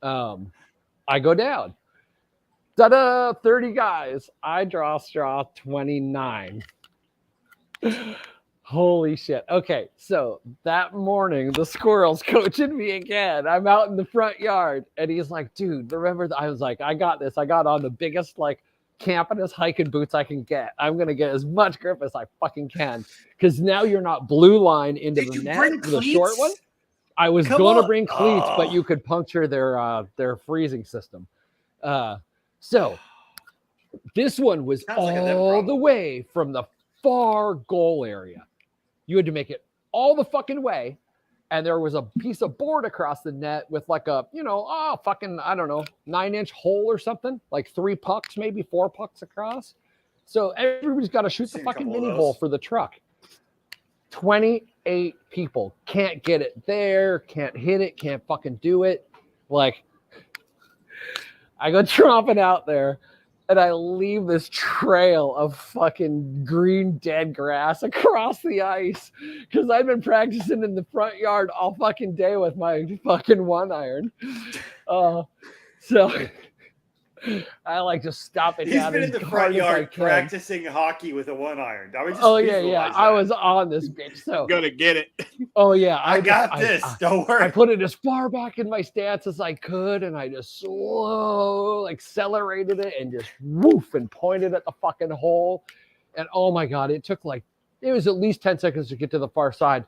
I go down. 30 guys. I draw straw 29. Holy shit. Okay, so that morning, the squirrel's coaching me again. I'm out in the front yard, and he's like, dude, remember? I was like, I got this. I got on the biggest, like, campiness hiking boots I can get. I'm going to get as much grip as I fucking can, because now you're not blue line into the net with a short one. I was Come going to on. bring cleats, but Oh. you could puncture their freezing system. So this one was Sounds like a them all the problem. way from the far goal area. You had to make it all the fucking way. And there was a piece of board across the net with like a, fucking, I don't know, 9-inch hole or something, like 3 pucks, maybe 4 pucks across. So everybody's got to shoot the Seen a fucking couple of mini those. hole for the truck. 28 people can't get it there, can't hit it, can't fucking do it. Like, I go tromping out there and I leave this trail of fucking green dead grass across the ice because I've been practicing in the front yard all fucking day with my fucking 1-iron. So I like just stop it He's down been as in the hard front as I yard can. practicing hockey with a 1-iron. I was just Oh yeah, visualize I that. was on this bitch. So Gonna get it. oh yeah, I got this. Don't worry. I put it as far back in my stance as I could, and I just slow accelerated it and just woof and pointed at the fucking hole. And oh my god, it was at least 10 seconds to get to the far side,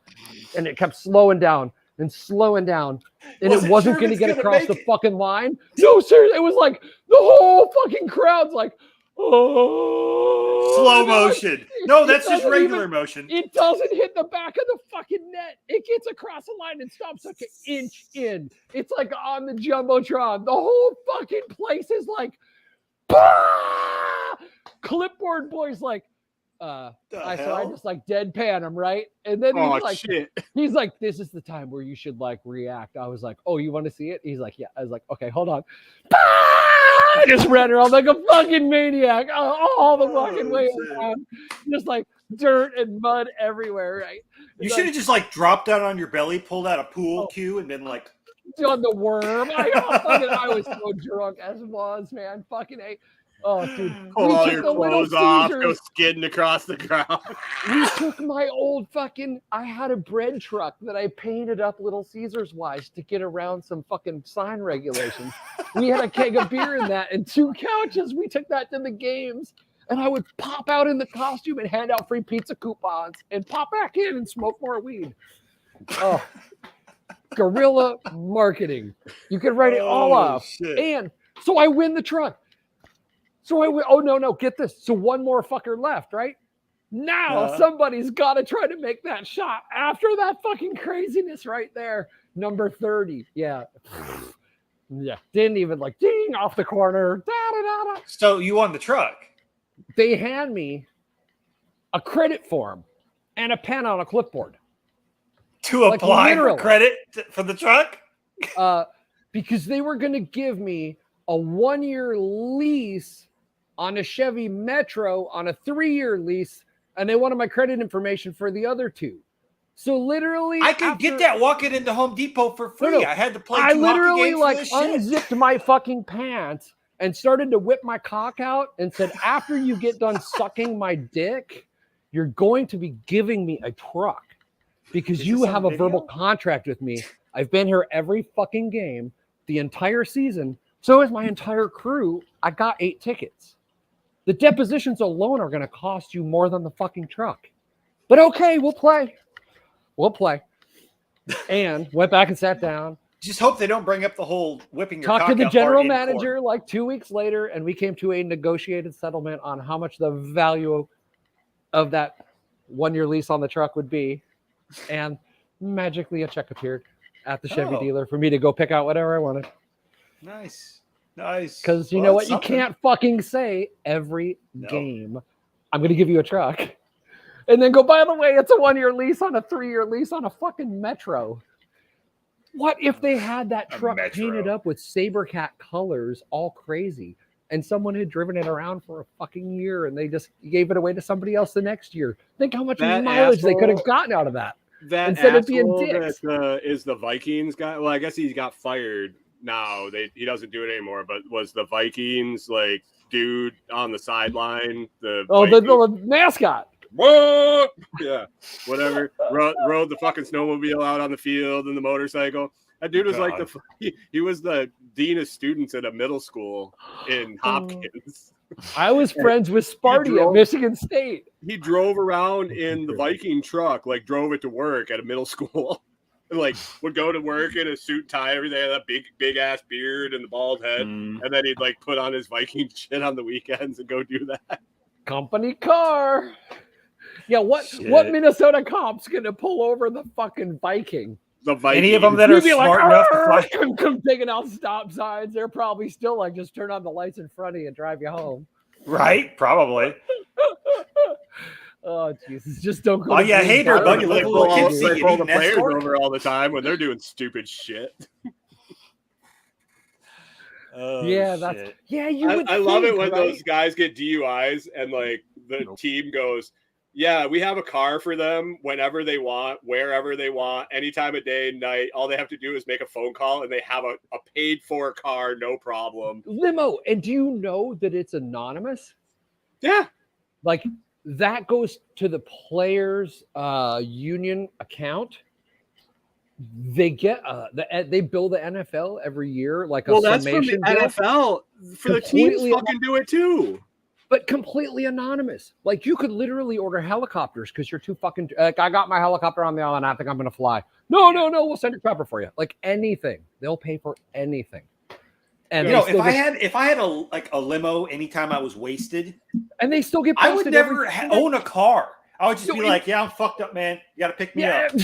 and it kept slowing down and slowing down, and it wasn't going to get across the fucking line. No, seriously, it was like the whole fucking crowd's like, oh, Slow motion. No, it that's just doesn't regular even- motion. It doesn't hit the back of the fucking net. It gets across the line and stops like an inch in. It's like on the Jumbotron. The whole fucking place is like, bah! Clipboard boy's like, I just like deadpan him, right? And then Oh he's like, shit! he's like, this is the time where you should like react. I was like, oh, you want to see it? He's like, yeah. I was like, okay, hold on. I just ran around like a fucking maniac all the fucking way around. Just like dirt and mud everywhere, right? You should have just like dropped down on your belly, pulled out a pool cue, and been like on the worm. I was so drunk as was, man. Fucking A. Oh, dude. Pull We all took your the Little clothes off, Caesars. go skidding across the ground. We took my old I had a bread truck that I painted up Little Caesars wise to get around some fucking sign regulations. We had a keg of beer in that and 2 couches. We took that to the games. And I would pop out in the costume and hand out free pizza coupons and pop back in and smoke more weed. Oh, guerrilla marketing. You could write it all off. Shit. And so I win the truck. So I win. Oh, no, get this. So one more fucker left, right? Now somebody's got to try to make that shot after that fucking craziness right there. Number 30. Yeah. Yeah. Didn't even like ding off the corner. Da-da-da-da. So you won the truck. They hand me a credit form and a pen on a clipboard. To Like, apply for literally. credit for the truck? Because they were going to give me a 1-year lease on a Chevy Metro on a 3-year lease, and they wanted my credit information for the other 2. So literally, I could get that walking into Home Depot for free. No. I had to play I 2 hockey literally games like for this shit. unzipped my fucking pants and started to whip my cock out and said, after you get done sucking my dick, you're going to be giving me a truck because Is you this on have a video? verbal contract with me. I've been here every fucking game, the entire season. So is my entire crew. I got 8 tickets. The depositions alone are going to cost you more than the fucking truck. But okay, we'll play. And went back and sat down. Just hope they don't bring up the whole whipping your Talked cock to the out general part in manager court. like 2 weeks later, and we came to a negotiated settlement on how much the value of that 1-year lease on the truck would be. And magically a check appeared at the Chevy dealer for me to go pick out whatever I wanted. Nice. Because you know what? You can't fucking say every game, I'm going to give you a truck. And then go, by the way, it's a 1-year lease on a 3-year lease on a fucking Metro. What if they had that truck painted up with Sabercat colors, all crazy, and someone had driven it around for a fucking year and they just gave it away to somebody else the next year? Think how much mileage they could have gotten out of that. That instead of being asshole dicks. that is the Vikings guy. Well, I guess he got fired now. He doesn't do it anymore. But was the Vikings like dude on the sideline? The mascot. What? Yeah, whatever. Rode the fucking snowmobile out on the field and the motorcycle. That dude was like he was the dean of students at a middle school in Hopkins. I was friends with Sparty at Michigan State. He drove around in the Viking truck, like drove it to work at a middle school. like would go to work in a suit tie every day, that big ass beard and the bald head, and then he'd like put on his Viking shit on the weekends and go do that. Company car. Yeah, what Minnesota cop's gonna pull over the fucking Viking? The Viking. Any of them that are You'd be smart like, enough to fly. come taking out stop signs. They're probably still like, just turn on the lights in front of you and drive you home. Right? Probably. Oh Jesus! Just don't go. Oh, yeah, hey there, buddy. They Look, pull little all kids they see pull you the need an players escort. over all the time when they're doing stupid shit. Oh, Yeah, that's shit. yeah. You would. I love it think, when right? those guys get DUIs and like the team goes, yeah, we have a car for them whenever they want, wherever they want, any time of day, night. All they have to do is make a phone call and they have a paid for car, no problem. Limo. And do you know that it's anonymous? Yeah. Like that goes to the players' union account. They get they bill the NFL every year like a Well, that's from the summation bill, NFL. For the teams, Completely fucking do it too. but completely anonymous. Like you could literally order helicopters because you're too fucking. Like, I got my helicopter on the island. I think I'm gonna fly. No, we'll send a chopper for you. Like anything, they'll pay for anything. And You know, they still if I had a limo anytime I was wasted, and they still get. I would posted never every- own a car. I would just No, be it- like, yeah, I'm fucked up, man. You got to pick me Yeah. up.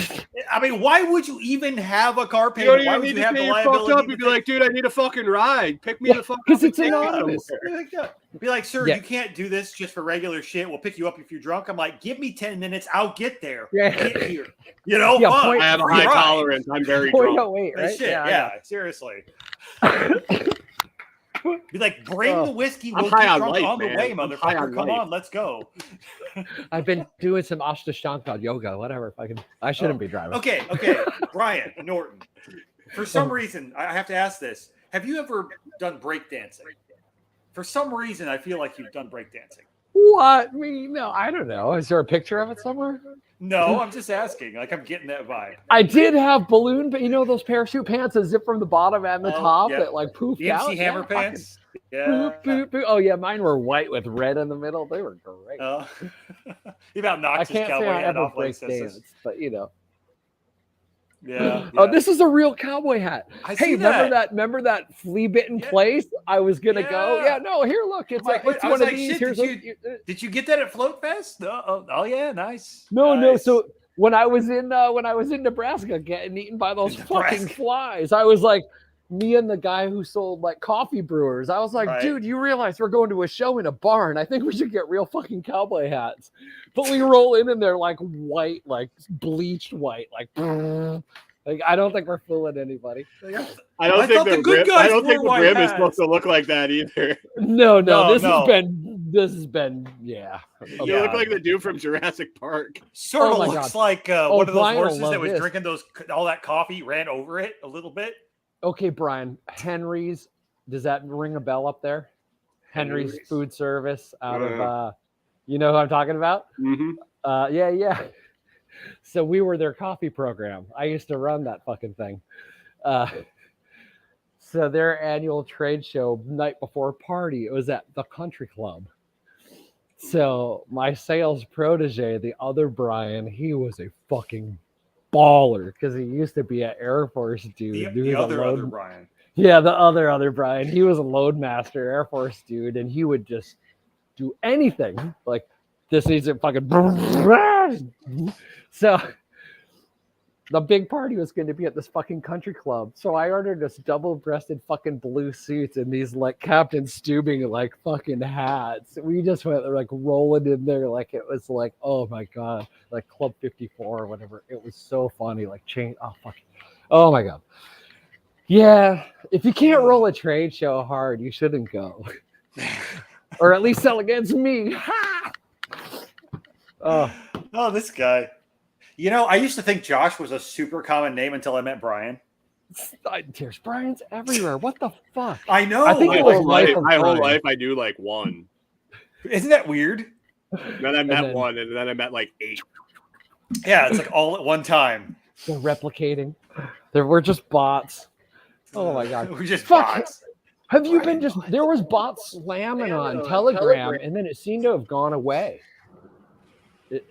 I mean, why would you even have a car You payment? don't Why even would need you to have say the you're fucked liability? up. You'd be like, dude, I need a fucking ride. Pick me Yeah, the fuck up. 'cause it's and take me anonymous. somewhere. Be like, sir, Yeah. you can't do this just for regular shit. We'll pick you up if you're drunk. I'm like, give me 10 minutes. I'll get there. Yeah. Get here. You know, Yeah, fuck, point- I have a free high ride. tolerance. I'm very drunk. 0.08, right? Shit, I yeah, seriously. Be like, bring Oh, the whiskey. I'm We'll high get on drunk life, on the man. way, I'm high motherfucker. on Come life. on, let's go. I've been doing some Ashtanga yoga, whatever. I shouldn't be driving. Okay, Brian Norton. For some reason, I have to ask this: have you ever done breakdancing? For some reason, I feel like you've done breakdancing. What? No, I don't know. Is there a picture of it somewhere? No, I'm just asking. Like, I'm getting that vibe. I did have balloon, but you know those parachute pants that zip from the bottom and the top yeah. that like poofed The out? MC Hammer Yeah, pants. Yeah. Boop, boop, boop. Oh yeah, mine were white with red in the middle. They were great. He about knocked I his can't say cowboy I hat ever off like break sisters. dance, but you know. Yeah. Oh, this is a real cowboy hat. I Hey, see remember that flea bitten Yeah. place? I was gonna go. Yeah. Yeah, no, here, look, it's Like, it's I was one of like, these. shit, Here's did you get that at Float Fest? Oh yeah, nice. no. Nice. So when I was in Nebraska getting eaten by those fucking Nebraska. flies, I was like, me and the guy who sold like coffee brewers. I was like, Right. dude, you realize we're going to a show in a barn? I think we should get real fucking cowboy hats. But we roll in and they're like white, like bleached white, like. Like I don't think we're fooling anybody. I don't I think thought the the good rim, guys I don't think wore the white rim is hats. supposed to look like that either. No, No, this no. has been yeah. You Yeah. look like the dude from Jurassic Park. Sort Oh of my looks God. like Oh, one of those Brian will horses that love was this. drinking all that coffee, ran over it a little bit. Okay, Brian, Henry's. Does that ring a bell up there? Henry's food service out of you know who I'm talking about? Mm-hmm. Yeah. So we were their coffee program. I used to run that fucking thing. So their annual trade show night before party, it was at the country club. So my sales protege, the other Brian, he was a fucking baller because he used to be an Air Force dude. He The was a other Brian. Yeah, the other Brian. He was a loadmaster, Air Force dude, and he would just do anything. Like this isn't fucking. So the big party was going to be at this fucking country club. So I ordered this double-breasted fucking blue suits and these like Captain Stubing like fucking hats. We just went like rolling in there like it was like, oh my god, like Club 54 or whatever. It was so funny. Like oh my god. Yeah, if you can't roll a trade show hard, you shouldn't go. Or at least sell against me. Ha! Oh, this guy. You know, I used to think Josh was a super common name until I met Brian. There's Brian's everywhere. What the fuck? I know. I think My it was whole life, Life of my whole Brian. life, I knew like one. Isn't that weird? Then I met then- one, and then I met like 8. Yeah, it's like all at one time. They're replicating. We're just bots. Oh my god. We just Fuck. bots. Have you been just there was bots slamming on Telegram and then it seemed to have gone away.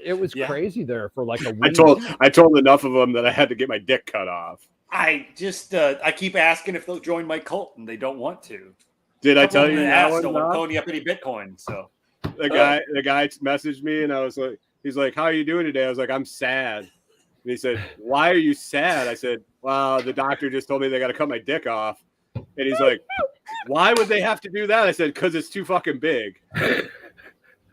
It was Yeah. crazy there for like a week. I told enough of them that I had to get my dick cut off. I just I keep asking if they'll join my cult, and they don't want to. Did I tell you that asked, one? don't want to Doc? pony up any Bitcoin. So The guy messaged me, and I was like, he's like, "How are you doing today?" I was like, "I'm sad." And he said, "Why are you sad?" I said, "Well, the doctor just told me they got to cut my dick off." And he's like, "Why would they have to do that?" I said, "Because it's too fucking big."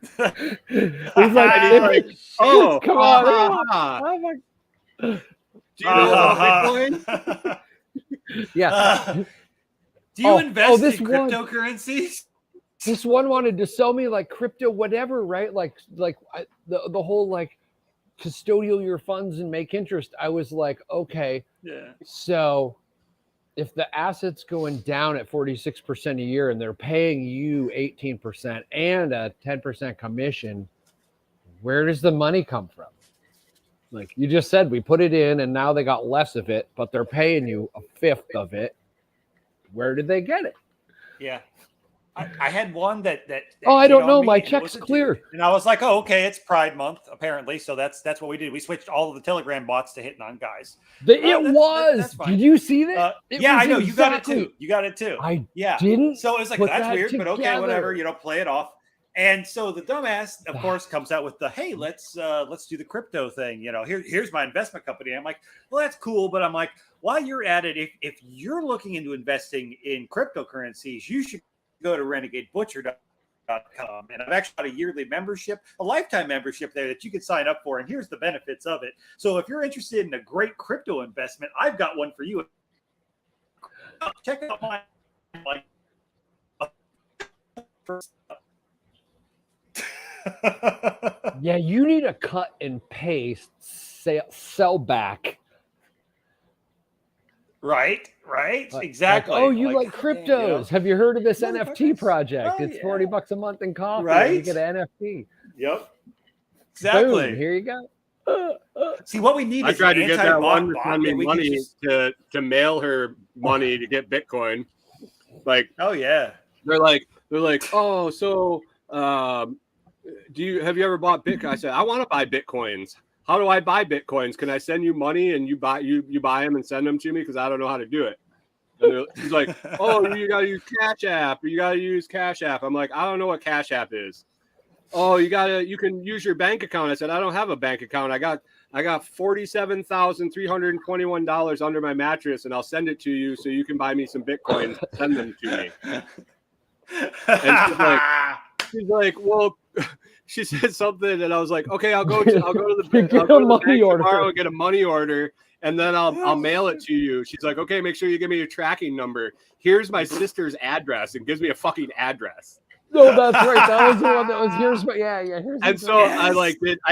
He's like, "Oh, come on, oh my. do you know about Bitcoin?" Yeah. Do you invest this in cryptocurrencies? This one wanted to sell me like crypto, whatever, right? The whole like custodial your funds and make interest. I was like, okay, Yeah. so if the asset's going down at 46% a year and they're paying you 18% and a 10% commission, where does the money come from? Like you just said, we put it in and now they got less of it, but they're paying you a fifth of it. Where did they get it? Yeah. I had one that Oh, I hit don't on know. me, My and it check's was a clear. dude. And I was like, oh, okay, it's Pride Month, apparently. So that's what we did. We switched all of the Telegram bots to hitting on guys. That's fine. Did you see that? Yeah, I know. You got it too. You got it too. I yeah. didn't. So it was like, put that's that weird, but okay, together. whatever. Play it off. And so the dumbass, of course, comes out with the, hey, let's do the crypto thing. Here's my investment company. I'm like, well, that's cool, but I'm like, while you're at it, if you're looking into investing in cryptocurrencies, you should go to renegadebutcher.com. And I've actually got a yearly membership, a lifetime membership there that you can sign up for. And here's the benefits of it. So if you're interested in a great crypto investment, I've got one for you. Check out my Yeah, you need a cut and paste sell back. Right, exactly. Like, oh, you like cryptos? Have you heard of this NFT project? Oh, it's yeah. $40 a month in coffee. Right? And you get an NFT. Yep. Exactly. Boom, here you go. See, what we need I is tried to get that one to bot send me that we money can to mail her money to get Bitcoin. Like, oh yeah, they're like, oh, so have you ever bought Bitcoin? I said, I want to buy Bitcoins. How do I buy Bitcoins? Can I send you money and you buy them and send them to me? Because I don't know how to do it. And he's like, oh, you got to use Cash App. You got to use Cash App. I'm like, I don't know what Cash App is. Oh, you can use your bank account. I said, I don't have a bank account. I got $47,321 under my mattress, and I'll send it to you so you can buy me some Bitcoins. Send them to me. And she's like, well, she said something, and I was like, okay, I'll go to the bank tomorrow and get a money order, and then I'll mail it to you. She's like, okay, make sure you give me your tracking number. Here's my sister's address, and gives me a fucking address. No, that's right. That was the one that was here's my Here's and so I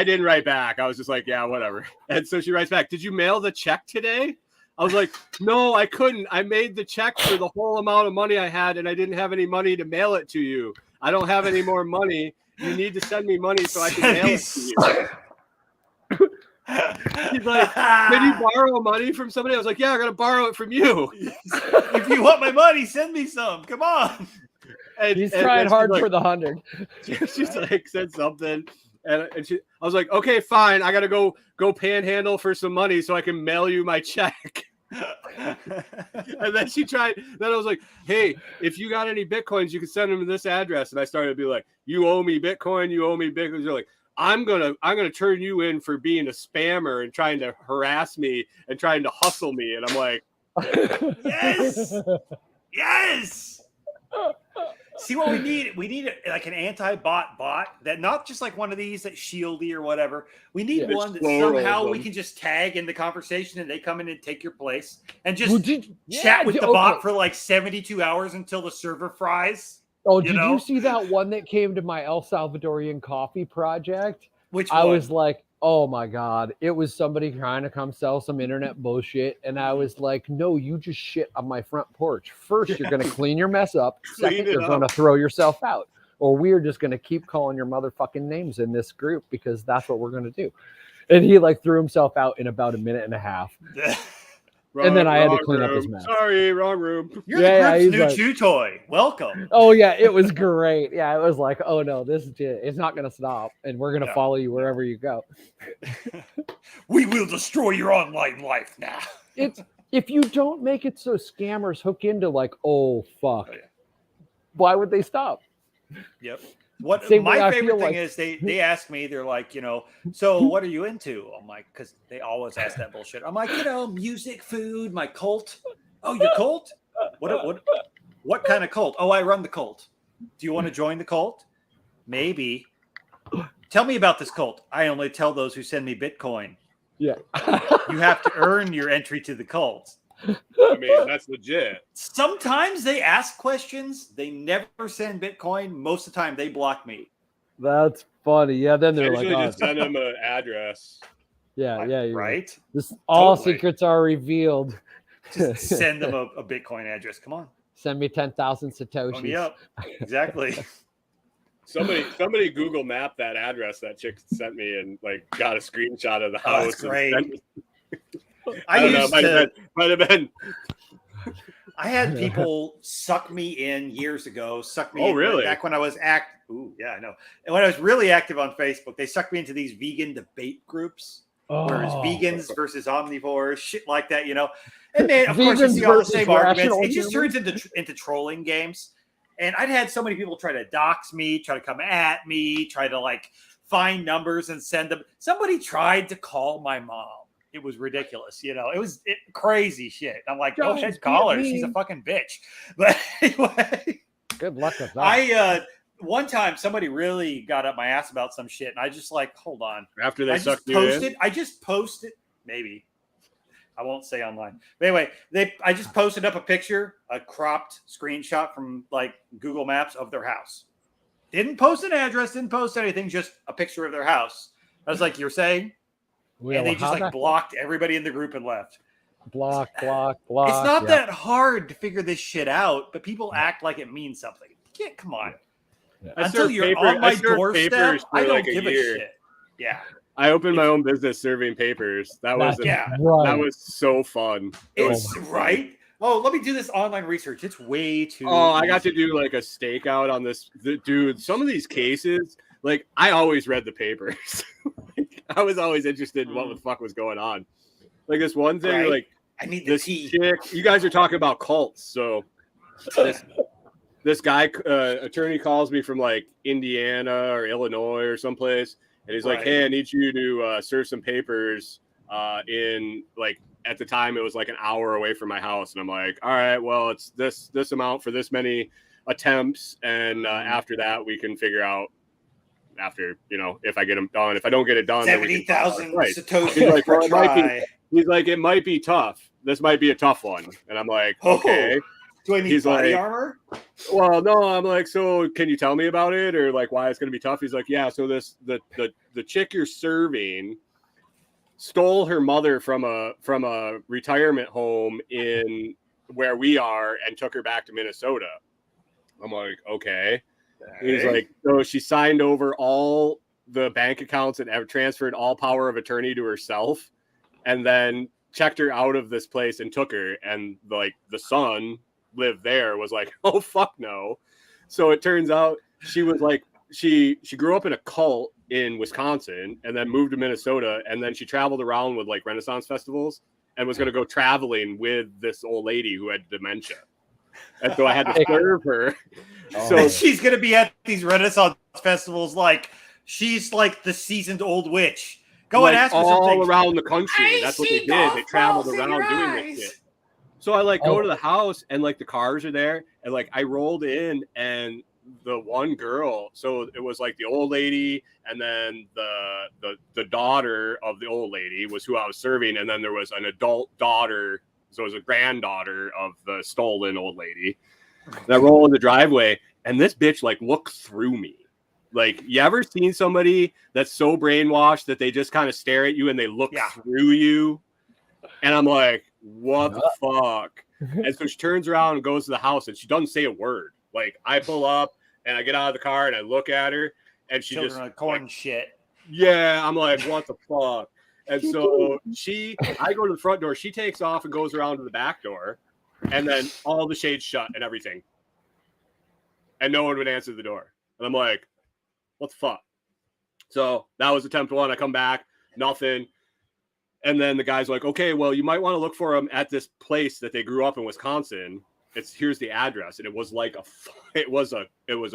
didn't write back. I was just like, yeah, whatever. And so she writes back, did you mail the check today? I was like, no, I couldn't. I made the check for the whole amount of money I had, and I didn't have any money to mail it to you. I don't have any more money. You need to send me money so I can mail it to you. He's like, can you borrow money from somebody? I was like, yeah, I'm going to borrow it from you. If you want my money, send me some. Come on. And he's trying hard for the 100. She's like, said something. And I was like, okay, fine. I got to go panhandle for some money so I can mail you my check. And then I was like, hey, if you got any Bitcoins, you can send them to this address. And I started to be like, you owe me Bitcoin. They're like, I'm gonna turn you in for being a spammer and trying to harass me and trying to hustle me. And I'm like, yes. See what we need? We need like an anti-bot bot that not just like one of these that shieldy or whatever. We need one that somehow we can just tag in the conversation and they come in and take your place and just chat with the bot for like 72 hours until the server fries. Oh, did you see that one that came to my El Salvadorian coffee project? Which one? I was like, oh my God. It was somebody trying to come sell some internet bullshit. And I was like, no, you just shit on my front porch. First, you're going to clean your mess up. Second, you're going to throw yourself out. Or we're just going to keep calling your motherfucking names in this group because that's what we're going to do. And he like threw himself out in about a minute and a half. And then I had to Wrong clean up his room. mess. Sorry, wrong room. You're Yeah, the he's group's new like- chew toy. Welcome. Oh yeah, it was great. Yeah, it was like, oh no, it's not gonna stop, and we're gonna No, follow you wherever you go. We will destroy your online life now. It's if you don't make it so scammers hook into like, oh fuck, Oh, yeah. why would they stop? Yep. What Same way my I favorite feel thing like- is they ask me, they're like, so what are you into? I'm like, because they always ask that bullshit. I'm like, music, food, my cult. Oh, your cult? What kind of cult? Oh, I run the cult. Do you want to join the cult? Maybe. Tell me about this cult. I only tell those who send me Bitcoin. Yeah. You have to earn your entry to the cult. I mean, that's legit. Sometimes they ask questions. They never send Bitcoin. Most of the time, they block me. That's funny. Yeah, then I they're like, usually oh, just send them an address. yeah, you're Right? This all Totally. secrets are revealed. Just send them a Bitcoin address. Come on. Send me 10,000 Phone me satoshis. up. Exactly. Somebody Google Map that address that chick sent me and like got a screenshot of the Oh, house. that's and great. sent me- I don't know, used might to. have been. I had people suck me in years ago. Suck me Oh, in really? back when I was Ooh, yeah, I know. And when I was really active on Facebook, they sucked me into these vegan debate groups. Where it's Oh. vegans versus omnivores, shit like that, And then, of course, you Vegans see all the versus same arguments. rational It just humans? turns into trolling games. And I'd had so many people try to dox me, try to come at me, try to like find numbers and send them. Somebody tried to call my mom. It was ridiculous, It was crazy shit. I'm like, go Guys, ahead, call her. be She's a mean. fucking bitch. But anyway, Good luck with that. one time somebody really got up my ass about some shit, and I just like, hold on. After they I sucked just you in. I just posted, maybe. I won't say online. But anyway, I just posted up a picture, a cropped screenshot from like Google Maps of their house. Didn't post an address, didn't post anything, just a picture of their house. I was like, you're saying? Well, And they how just like that- blocked everybody in the group and left. block. It's not yeah. that hard to figure this shit out, but people act like it means something. You can't, come on. I Until served you're paper- on my I served doorstep, papers for I don't like a give year. a shit. Yeah. I opened my own business serving papers. That was Yeah. Right. that was so fun. It's right. Oh, let me do this online research. It's way too. Oh, I got to easy. do like a stakeout on this. Dude, some of these cases, like I always read the papers. Like, I was always interested in what the fuck was going on. Like this one thing, Right. like I need the this tea. chick. You guys are talking about cults, so this guy attorney calls me from like Indiana or Illinois or someplace, and he's like, Right. "Hey, I need you to serve some papers in like." At the time, it was like an hour away from my house, and I'm like, "All right, well, it's this amount for this many attempts, and after that, we can figure out after if I get them done. If I don't get it done, then we can 70,000 right." Satoshi He's like, per well, it might be- try. He's like, "It might be tough. This might be a tough one," and I'm like, Oh. "Okay." Do I need He's body like- armor? Well, no, I'm like, so can you tell me about it or like why it's gonna be tough? He's like, yeah, so the chick you're serving stole her mother from a retirement home in where we are and took her back to Minnesota. I'm like, okay. He's like, so she signed over all the bank accounts and transferred all power of attorney to herself, and then checked her out of this place and took her. And like the son lived there, was like, oh fuck no. So it turns out she was like, she grew up in a cult in Wisconsin and then moved to Minnesota, and then she traveled around with like Renaissance festivals and was going to go traveling with this old lady who had dementia. And so I had to serve her. Oh. And she's gonna be at these Renaissance festivals like she's like the seasoned old witch. Go like and ask her all something. around the country. I That's what see they did. golf They traveled balls in around your doing eyes. this shit. So I like go Oh. to the house and like the cars are there, and like I rolled in and the one girl, so it was like the old lady and then the daughter of the old lady was who I was serving, and then there was an adult daughter, so it was a granddaughter of the stolen old lady. And I roll in the driveway and this bitch like looks through me. Like, you ever seen somebody that's so brainwashed that they just kind of stare at you and they look Yeah. through you? And I'm like, what the fuck? And so she turns around and goes to the house and she doesn't say a word. Like, I pull up and I get out of the car and I look at her and she Children just of corn like, shit. yeah, I'm like, what the fuck? And so I go to the front door. She takes off and goes around to the back door. And then all the shades shut and everything. And no one would answer the door. And I'm like, what the fuck? So that was attempt one. I come back, nothing. And then the guy's like, okay, well, you might want to look for them at this place that they grew up in Wisconsin. Here's the address. And it was like it was a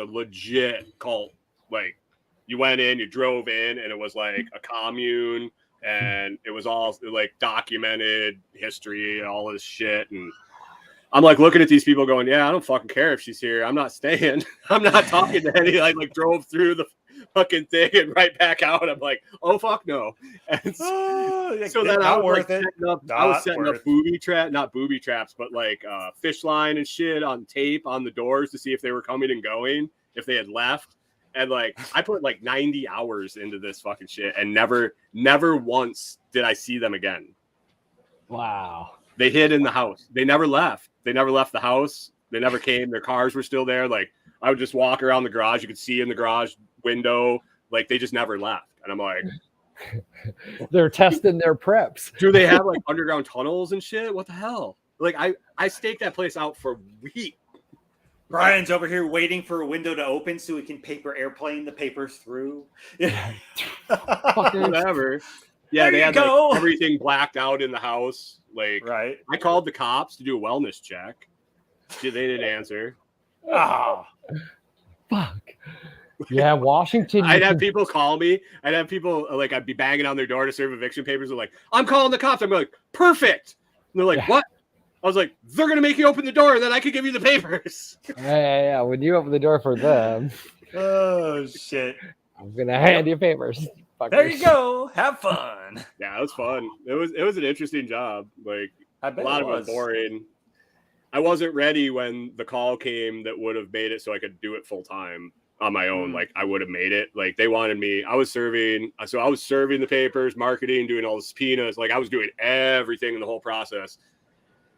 legit cult. Like, you went in, you drove in, and it was like a commune, and it was all like documented history and all this shit. And I'm like looking at these people going, yeah, I don't fucking care if she's here. I'm not staying. I'm not talking to any. I like drove through the fucking thing and right back out. I'm like, oh fuck no. And so then I was setting up not booby traps, but like fish line and shit on tape on the doors to see if they were coming and going, if they had left. And like I put like 90 hours into this fucking shit, and never once did I see them again. Wow. They hid in the house. They never left. They never left the house. They never came. Their cars were still there. Like, I would just walk around the garage. You could see in the garage window. Like, they just never left. And I'm like, they're testing their preps. do they have like underground tunnels and shit? What the hell? Like, I staked that place out for weeks. Brian's over here waiting for a window to open so he can paper airplane the papers through. Whatever. Yeah, they had like, everything blacked out in the house. Like, right. I called the cops to do a wellness check. They didn't answer. Oh, fuck. Yeah, Washington. I'd have people call me. I'd have people like, I'd be banging on their door to serve eviction papers. They're like, I'm calling the cops. I'm like, perfect. And they're like, what? I was like, they're going to make you open the door, and then I could give you the papers. Yeah. When you open the door for them. Oh, shit. I'm going to hand you papers. Fuckers. There you go. Have fun. Yeah, it was fun. It was an interesting job. Like, I bet a lot it of it was was boring. I wasn't ready when the call came that would have made it so I could do it full time on my own. Like, I would have made it. Like, they wanted me. I was serving the papers, marketing, doing all the subpoenas. Like, I was doing everything in the whole process.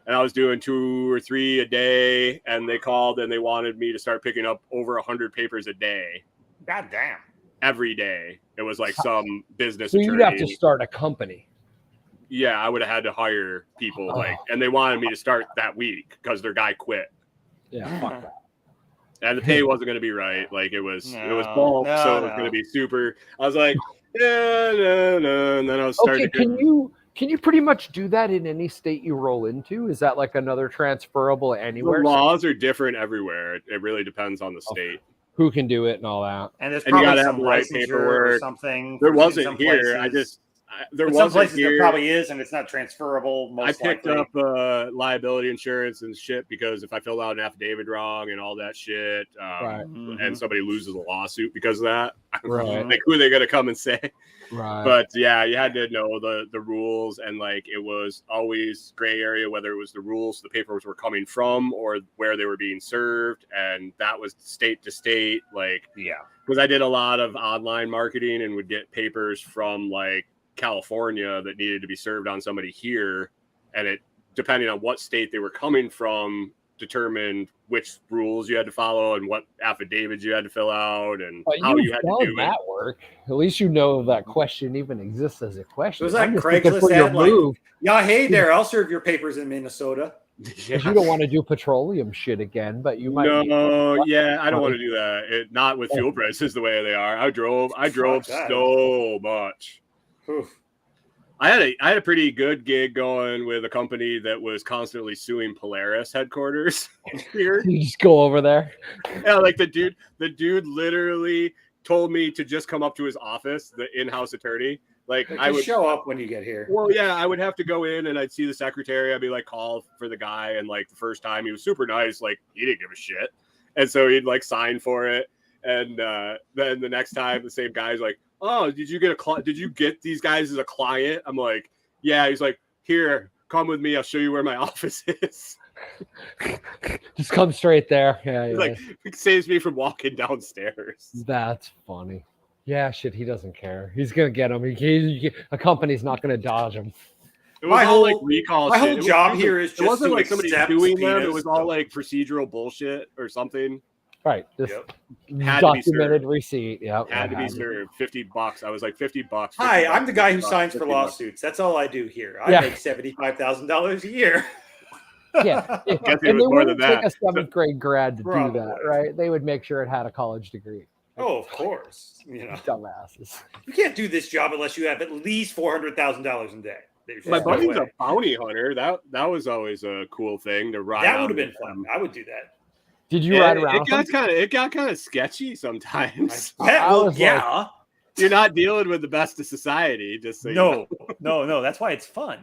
And I was doing 2 or 3 a day, and they called and they wanted me to start picking up over 100 papers a day. God damn. Every day. It was like some business So attorney. you'd have to start a company. Yeah, I would have had to hire people, and they wanted me to start that week because their guy quit. Yeah, fuck that. And the pay wasn't going to be right. Like, it was bulk, so it was going to be super. I was like, no. And then I was starting to Can you pretty much do that in any state you roll into? Is that like another transferable anywhere? The laws are different everywhere. It really depends on the state. Who can do it and all that. And there's probably you gotta some have the right licensure paperwork. or something. There wasn't here. There wasn't some places here. there probably is, and it's not transferable. I picked up liability insurance and shit because if I filled out an affidavit wrong and all that shit, and somebody loses a lawsuit because of that, like, who are they going to come and say? Right. But yeah, you had to know the rules, and like, it was always gray area whether it was the rules the papers were coming from or where they were being served, and that was state to state. Like, yeah, because I did a lot of online marketing and would get papers from like California that needed to be served on somebody here, and it, depending on what state they were coming from, determined which rules you had to follow and what affidavits you had to fill out and how you had to do that work. At least you know that question even exists as a question. Was that Craigslist ad like, yeah, hey there, I'll serve your papers in Minnesota. You don't want to do petroleum shit again, but you might. No, yeah, I don't want to do that. Not with fuel prices the way they are. I drove so much. Oof. I had a pretty good gig going with a company that was constantly suing Polaris headquarters here. You just go over there. Yeah, like the dude literally told me to just come up to his office, the in-house attorney. Like, I would show up when you get here. Well, yeah, I would have to go in and I'd see the secretary. I'd be like, call for the guy. And like the first time he was super nice. Like, he didn't give a shit. And so he'd like sign for it. And then the next time the same guy's like, oh, did you get these guys as a client? I'm like, yeah. He's like, here, come with me. I'll show you where my office is. Just come straight there. Yeah. Like, it saves me from walking downstairs. That's funny. Yeah, shit, he doesn't care. He's going to get him. A company's not going to dodge him. It was all like recall my shit. whole job here is just it wasn't to like somebody accept doing them. subpoenas. It was all like procedural bullshit or something. Right. Just Had to be documented served. receipt. Yeah. Had to be served. $50. I was like $50. Hi, I'm the guy who $50, signs for $50. lawsuits. That's all I do here. I Yeah. make $75,000 a year. Yeah. Guess it And was they more wouldn't than take that. a 7th grade grad to do that, Probably. right? They would make sure it had a college degree. Oh, of course. You know, Dumbasses. you can't do this job unless you have at least $400,000 a day. There's My just no buddy's way. a bounty hunter. That was always a cool thing to ride. That on would have been with fun. them. I would do that. Did you ride around? It got kind of sketchy sometimes. Yeah, I well, was yeah. You're not dealing with the best of society. Just so you know. No. That's why it's fun.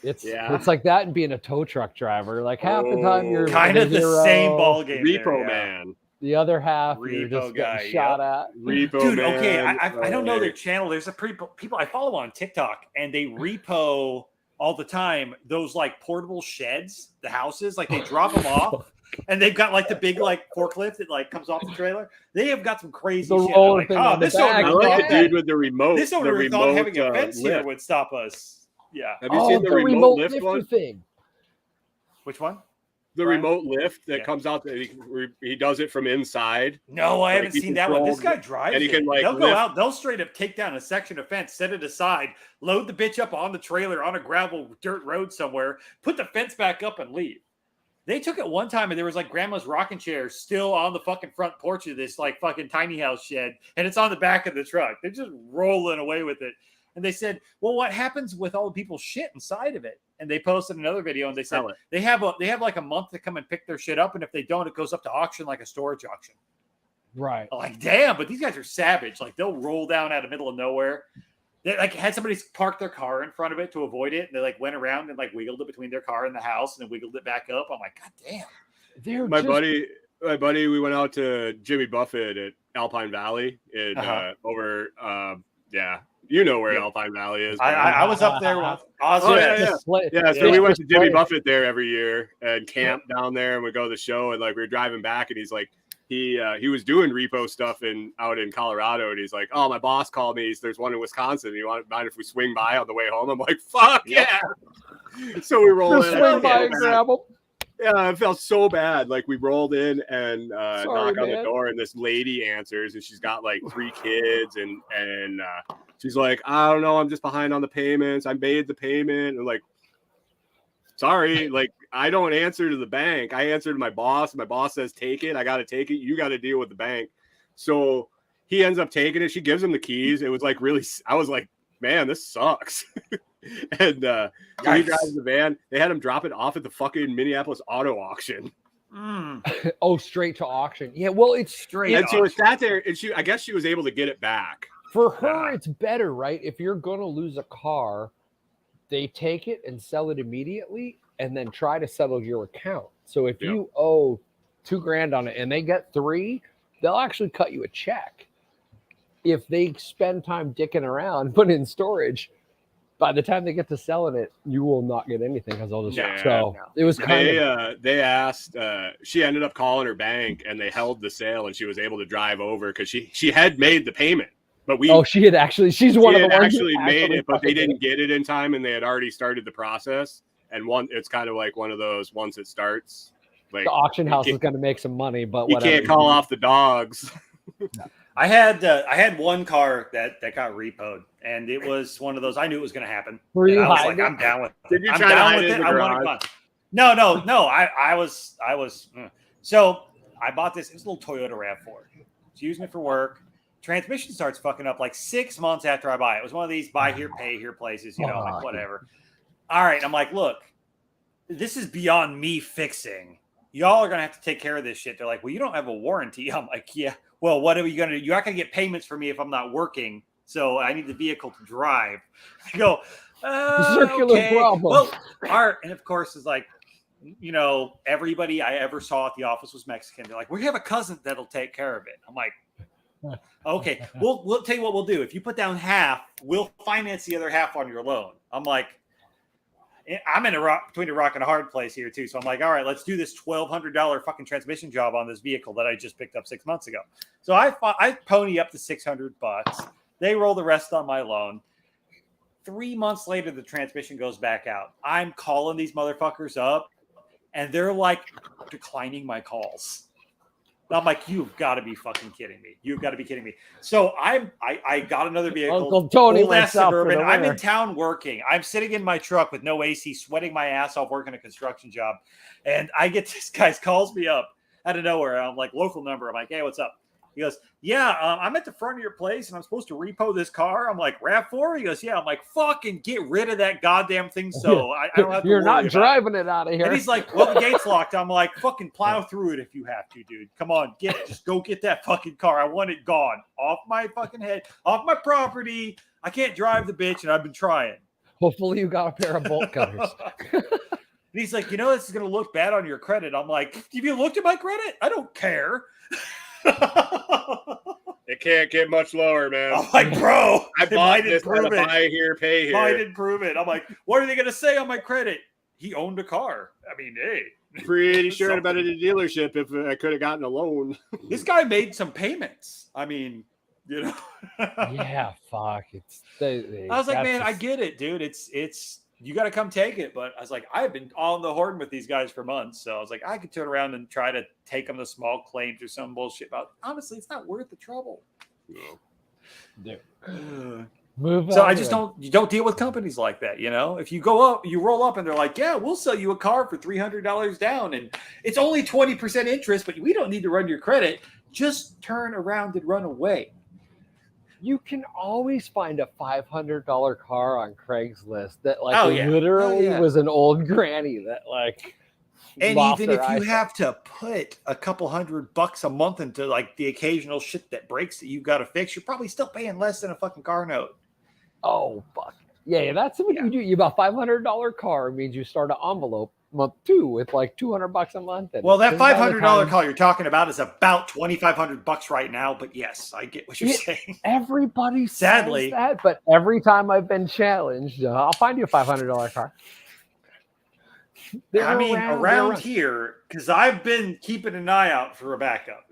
It's Yeah. like that and being a tow truck driver. Like half the time you're Kind of the hero, same ball game. Repo there, yeah. man. The other half you're Repo just guy, getting shot at. Repo Dude, man. okay, I don't know their channel. There's a people I follow on TikTok, and they repo all the time those like portable sheds, the houses, like they drop them off, and they've got like the big like forklift that like comes off the trailer. They have got some crazy The shit. roller Like, thing oh, on the this back. I owner like thought the dude with the remote. this the owner remote thought having a fence here lift. would stop us. Yeah. Have you seen the remote lift one? thing? Which one? The Brian? remote lift that Yeah. comes out. He does it from inside. No, I Like, haven't he seen that one. This controls guy drives and he it. can, like, They'll go lift- out. They'll straight up take down a section of fence, set it aside, load the bitch up on the trailer on a gravel dirt road somewhere, put the fence back up, and leave. They took it one time, and there was like grandma's rocking chair still on the fucking front porch of this like fucking tiny house shed, and it's on the back of the truck. They're just rolling away with it. And they said, "Well, what happens with all the people's shit inside of it?" And they posted another video, and they said Sell it. they have like a month to come and pick their shit up, and if they don't, it goes up to auction like a storage auction. Right. I'm like, damn, but these guys are savage. Like they'll roll down out of the middle of nowhere. They like had somebody park their car in front of it to avoid it. And they like went around and like wiggled it between their car and the house and then wiggled it back up. I'm like, God damn. They're My just- buddy, we went out to Jimmy Buffett at Alpine Valley in over yeah. You know where Alpine Valley is. I was up there with Oh, yeah. So we went to Jimmy Display. Buffett there every year and camped down there, and we go to the show. And like we were driving back, and he's like, he was doing repo stuff out in Colorado, and he's like, "Oh, my boss called me. There's one in Wisconsin. You want mind if we swing by on the way home?" I'm like, "Fuck yeah!" So we roll Just in. swing by and grab them. Yeah, it felt so bad. Like we rolled in and knock on the man. door, and this lady answers, and she's got like 3 kids, and she's like, "I don't know, I'm just behind on the payments. I made the payment." And like, sorry, like I don't answer to the bank. I answer to my boss. My boss says, "Take it." I got to take it. You got to deal with the bank. So he ends up taking it. She gives him the keys. It was like really. I was like, man, this sucks. And so he drives the van. They had him drop it off at the fucking Minneapolis auto auction. Oh, straight to auction. Yeah, well, it's straight. And so it sat there, and I guess she was able to get it back. for her. It's better, right? If you're gonna lose a car, they take it and sell it immediately, and then try to settle your account. So if you owe $2,000 on it and they get 3, they'll actually cut you a check. If they spend time dicking around, put it in storage, by the time they get to selling it, you will not get anything because they'll just it was kind of they asked she ended up calling her bank, and they held the sale, and she was able to drive over because she had made the payment, but she's one of the ones actually made it, but they didn't get it in time, and they had already started the process. And it's kind of like one of those, once it starts, like the auction house is going to make some money, but you whatever. can't call off the dogs. I had one car that got repoed, and it was one of those. I knew it was going to happen. Were you I was hiding like, it? I'm down with it. Did you I'm try to down hide with it in it. the I want it garage? gone. No. I was. So I bought this. It was a little Toyota RAV4. I was using it for work. Transmission starts fucking up like 6 months after I buy it. It was one of these buy here, pay here places, like whatever. All right. I'm like, look, this is beyond me fixing. Y'all are going to have to take care of this shit. They're like, well, you don't have a warranty. I'm like, yeah. Well, what are you going to do? You're not going to get payments for me if I'm not working. So I need the vehicle to drive. I go, circular okay. problem. Well, art. And of course, it's like, everybody I ever saw at the office was Mexican. They're like, we have a cousin that'll take care of it. I'm like, okay, we'll tell you what we'll do. If you put down half, we'll finance the other half on your loan. I'm like, I'm between a rock and a hard place here too. So I'm like, all right, let's do this $1,200 fucking transmission job on this vehicle that I just picked up 6 months ago. So I pony up to $600. They roll the rest on my loan. 3 months later, the transmission goes back out. I'm calling these motherfuckers up, and they're like declining my calls. I'm like, you've got to be fucking kidding me. You've got to be kidding me. So I got another vehicle. Uncle Tony old went ass south for Suburban. the I'm in winter. town working. I'm sitting in my truck with no AC, sweating my ass off working a construction job. And I get this guy calls me up out of nowhere. I'm like, local number. I'm like, hey, what's up? He goes, yeah, I'm at the front of your place and I'm supposed to repo this car. I'm like, RAV4? He goes, yeah. I'm like, fucking get rid of that goddamn thing. So I don't have to You're worry not about driving it out of here. And he's like, well, the gate's locked. I'm like, fucking plow through it if you have to, dude. Come on, just go get that fucking car. I want it gone. Off my fucking head, off my property. I can't drive the bitch and I've been trying. Hopefully you got a pair of bolt cutters. And he's like, this is going to look bad on your credit. I'm like, have you looked at my credit? I don't care. It can't get much lower, man. I'm like, bro, I bought this prove on a buy here, pay here. Might improve it. I'm like, what are they going to say on my credit? He owned a car. I mean, hey. Pretty sure I'd been at a dealership if I could have gotten a loan. This guy made some payments. I mean, Yeah, fuck. I was like, man, I get it, dude. It's you got to come take it. But I was like, I've been on the horn with these guys for months. So I was like, I could turn around and try to take them to small claims or some bullshit. But honestly, it's not worth the trouble. Dude. Move so I just you don't deal with companies like that. If you go up, you roll up and they're like, yeah, we'll sell you a car for $300 down. And it's only 20% interest, but we don't need to run your credit. Just turn around and run away. You can always find a $500 car on Craigslist that literally was an old granny that and even if you have to put a couple $100 a month into like the occasional shit that breaks that you've got to fix, you're probably still paying less than a fucking car note. Oh fuck. Yeah, that's what you do. You buy a $500 car means you start an envelope month 2 with like $200 a month. Well, that $500 car you're talking about is about $2,500 right now. But yes, I get what you're saying. Everybody sadly says that, but every time I've been challenged, I'll find you a $500 car. Around here, because I've been keeping an eye out for a backup.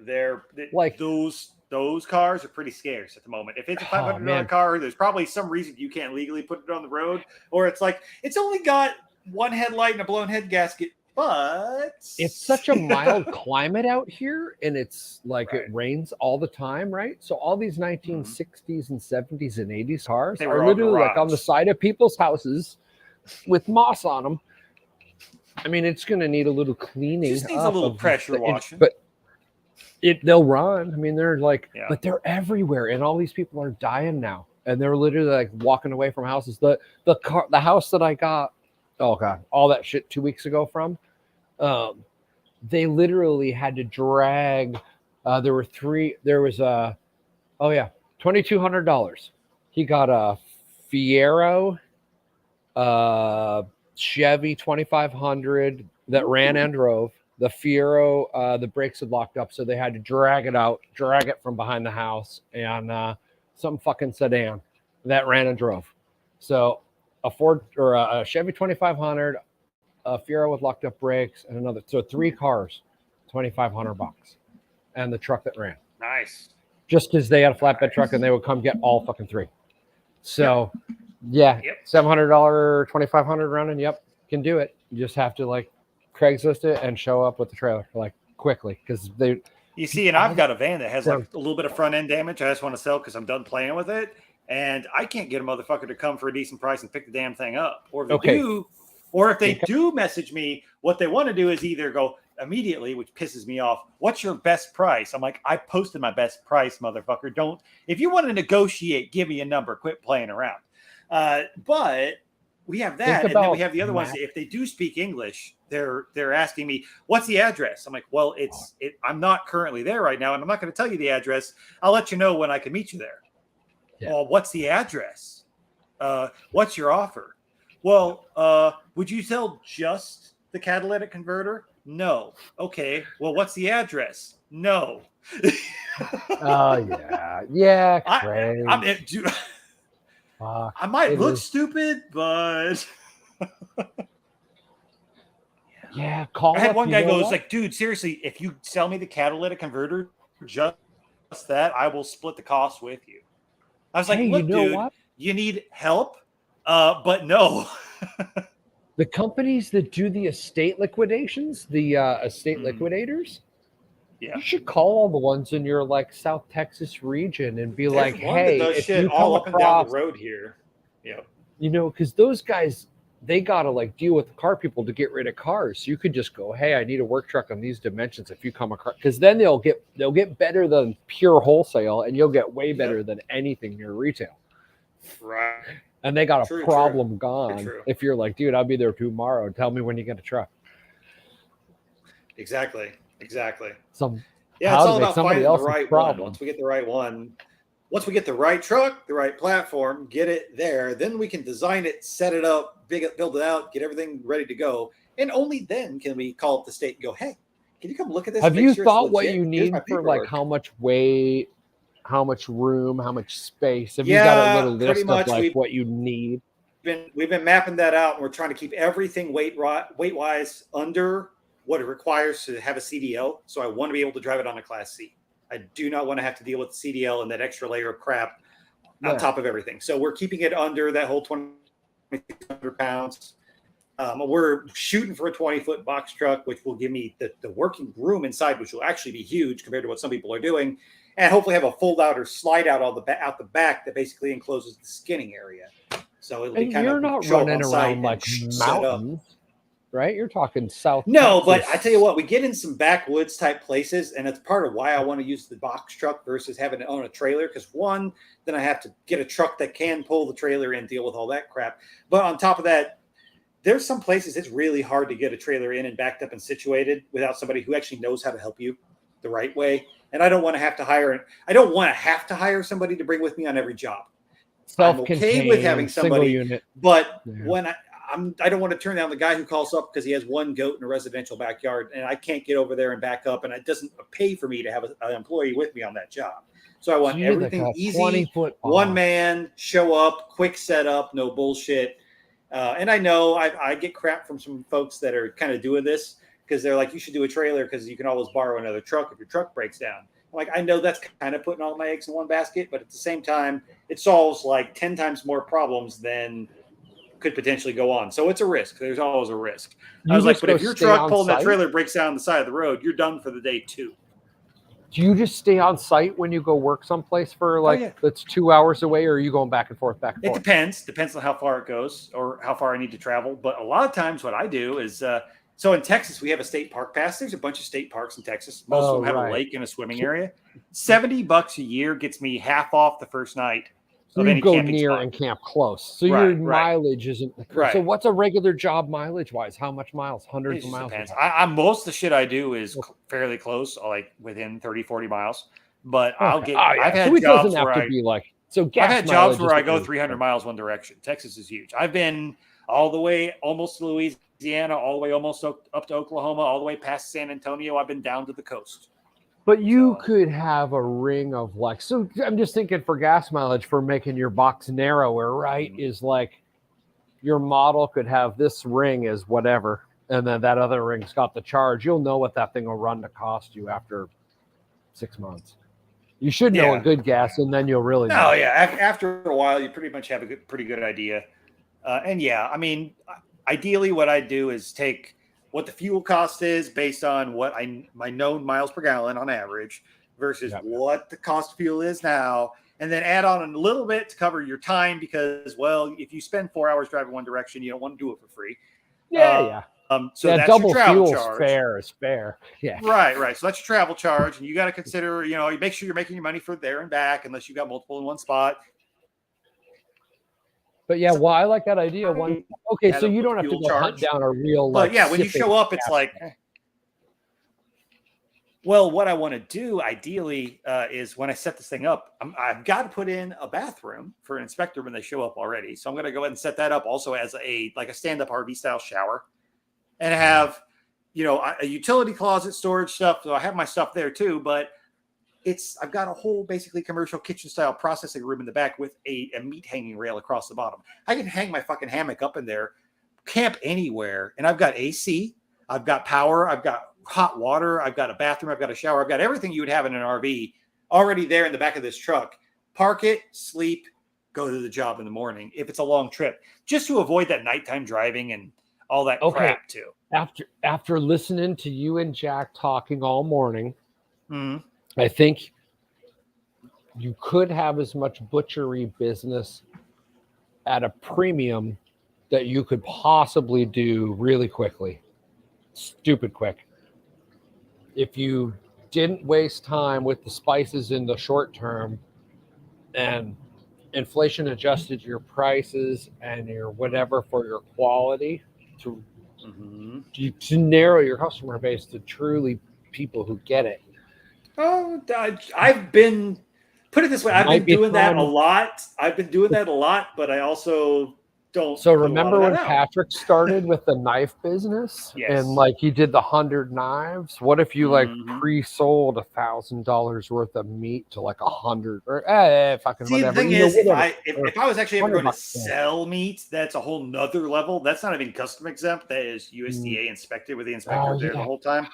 Those cars are pretty scarce at the moment. If it's a $500 car, there's probably some reason you can't legally put it on the road, or it's like it's only got one headlight and a blown head gasket, but it's such a mild climate out here, and it's like it rains all the time, right? So all these 1960s and 70s and 80s cars are literally like on the side of people's houses with moss on them. I mean, it's going to need a little cleaning. Just needs a little pressure washing. But they'll run. I mean, they're but they're everywhere, and all these people are dying now, and they're literally like walking away from houses. The house that I got, oh god, all that shit 2 weeks ago from, they literally had to drag. There was $2,200. He got a Fiero, Chevy 2500 that ran and drove. The Fiero, the brakes had locked up, so they had to drag it from behind the house, and some fucking sedan that ran and drove. So a Ford or a Chevy 2500, a Fiero with locked up brakes, and another. So 3 cars, $2,500, and the truck that ran. Nice. Just because they had a flatbed truck, and they would come get all fucking 3. So. Yeah, $700, $2,500 running. Yep, can do it. You just have to Craigslist it and show up with the trailer quickly because they. You see, and I've got a van that has a little bit of front end damage. I just want to sell because I'm done playing with it, and I can't get a motherfucker to come for a decent price and pick the damn thing up. Or if they do message me, what they want to do is either go immediately, which pisses me off. What's your best price? I'm like, I posted my best price, motherfucker. Don't. If you want to negotiate, give me a number. Quit playing around. But we have that, and then we have the other ones. If they do speak English, they're asking me, "What's the address?" I'm like, "Well, I'm not currently there right now, and I'm not going to tell you the address. I'll let you know when I can meet you there." Yeah. Well, what's the address? What's your offer? Well, would you sell just the catalytic converter? No. Okay. Well, what's the address? No. Yeah. I might look stupid, but call. I had one guy goes like, "Dude, seriously, if you sell me the catalytic converter, just that, I will split the cost with you." I was like, "Look, dude, you need help, but no." The companies that do the estate liquidations, the estate liquidators, Yeah. You should call all the ones in your like South Texas region and be There's like, one that hey, does if shit you all come up and down across, the road here. Yeah. you know, because those guys, they gotta like deal with the car people to get rid of cars. So you could just go, hey, I need a work truck on these dimensions. If you come across, because then they'll get better than pure wholesale, and you'll get way better than anything near retail. Right. And they got a problem gone. True. If you're like, dude, I'll be there tomorrow. Tell me when you get a truck. Exactly. Some Yeah, it's all about finding the right problem. one. Once we get the right one, once we get the right truck, the right platform, get it there, then we can design it, set it up, build it out, get everything ready to go. And only then can we call up the state and go, hey, can you come look at this? Have you sure thought what you need for like paperwork. how much weight, how much room, how much space? Have you got a little list of like what you need? We've been mapping that out, and we're trying to keep everything weight wise under what it requires to have a CDL. So I want to be able to drive it on a Class C. I do not want to have to deal with the CDL and that extra layer of crap on top of everything. So we're keeping it under that whole 2,600 pounds. We're shooting for a 20-foot box truck, which will give me the working room inside, which will actually be huge compared to what some people are doing, and hopefully have a fold out or slide out out the back that basically encloses the skinning area. So it'll be kind you're of not show running up on around like mountains, right? You're talking South. No, Texas. but I tell you what, we get in some backwoods type places, and it's part of why I want to use the box truck versus having to own a trailer. Because one, then I have to get a truck that can pull the trailer and deal with all that crap. But on top of that, there's some places it's really hard to get a trailer in and backed up and situated without somebody who actually knows how to help you the right way. And I don't want to have to hire somebody to bring with me on every job. I'm okay with having somebody, unit. But when I don't want to turn down the guy who calls up because he has one goat in a residential backyard and I can't get over there and back up, and it doesn't pay for me to have an employee with me on that job. So I want everything easy, one man, show up, quick setup, no bullshit. And I know I get crap from some folks that are kind of doing this because they're like, you should do a trailer because you can always borrow another truck if your truck breaks down. I'm like, I know that's kind of putting all my eggs in one basket, but at the same time, it solves like 10 times more problems than could potentially go on. So it's a risk. There's always a risk. I was like, but if your truck pulling that trailer breaks down on the side of the road, you're done for the day too. Do you just stay on site when you go work someplace for like that's 2 hours away, or are you going back and forth? It depends on how far it goes or how far I need to travel. But a lot of times what I do is so in Texas, we have a state park pass. There's a bunch of state parks in Texas. Most of them have a lake and a swimming area. $70 a year gets me half off the first night. So you go near and camp close. So your mileage isn't right. So what's a regular job mileage wise? How much miles? Hundreds of miles? Depends. Most of the shit I do is fairly close, like within 30, 40 miles. But I'll get I've had jobs where I've had jobs where I go 300 miles one direction. Texas is huge. I've been all the way almost to Louisiana, all the way almost up to Oklahoma, all the way past San Antonio. I've been down to the coast. But you could have a ring of like, so I'm just thinking for gas mileage for making your box narrower, right? Is like your model could have this ring as whatever, and then that other ring's got the charge. You'll know what that thing will run to cost you after 6 months. You should know a good gas, and then you'll really know. After a while, you pretty much have a pretty good idea. I mean, ideally what I do is take what the fuel cost is based on what my known miles per gallon on average versus what the cost of fuel is now, and then add on a little bit to cover your time because, well, if you spend 4 hours driving one direction, you don't want to do it for free. So that's double your travel fuel charge. Fare is fair. Yeah. Right. So that's your travel charge, and you got to consider, you make sure you're making your money for there and back, unless you got multiple in one spot. But I like that idea. So you don't have to go hunt down a real. But when you show up, it's like, well, what I want to do ideally is when I set this thing up, I've got to put in a bathroom for an inspector when they show up already. So I'm going to go ahead and set that up also as a stand-up RV style shower, and have a utility closet, storage stuff. So I have my stuff there too, but I've got a whole basically commercial kitchen style processing room in the back with a meat hanging rail across the bottom. I can hang my fucking hammock up in there, camp anywhere. And I've got AC, I've got power, I've got hot water, I've got a bathroom, I've got a shower, I've got everything you would have in an RV already there in the back of this truck. Park it, sleep, go to the job in the morning if it's a long trip, just to avoid that nighttime driving and all that crap too. After listening to you and Jack talking all morning, Mhm. I think you could have as much butchery business at a premium that you could possibly do really quickly. Stupid quick. If you didn't waste time with the spices in the short term and inflation adjusted your prices and your whatever for your quality to Mhm. to narrow your customer base to truly people who get it. Oh, I've been put it this way. I've Might been be doing that a time. lot. I've been doing that a lot, but I also don't So put a lot remember of that when out. Patrick started with the knife business Yes. and like he did the 100 knives? What if you like Mhm. pre-sold $1,000 worth of meat to like 100 or fucking See, the whatever? thing You know, is, if whatever. if I was actually ever going to $100 then. sell meat, that's a whole nother level. That's not even custom exempt. That is USDA inspected with the inspector Oh, there the yeah. whole time.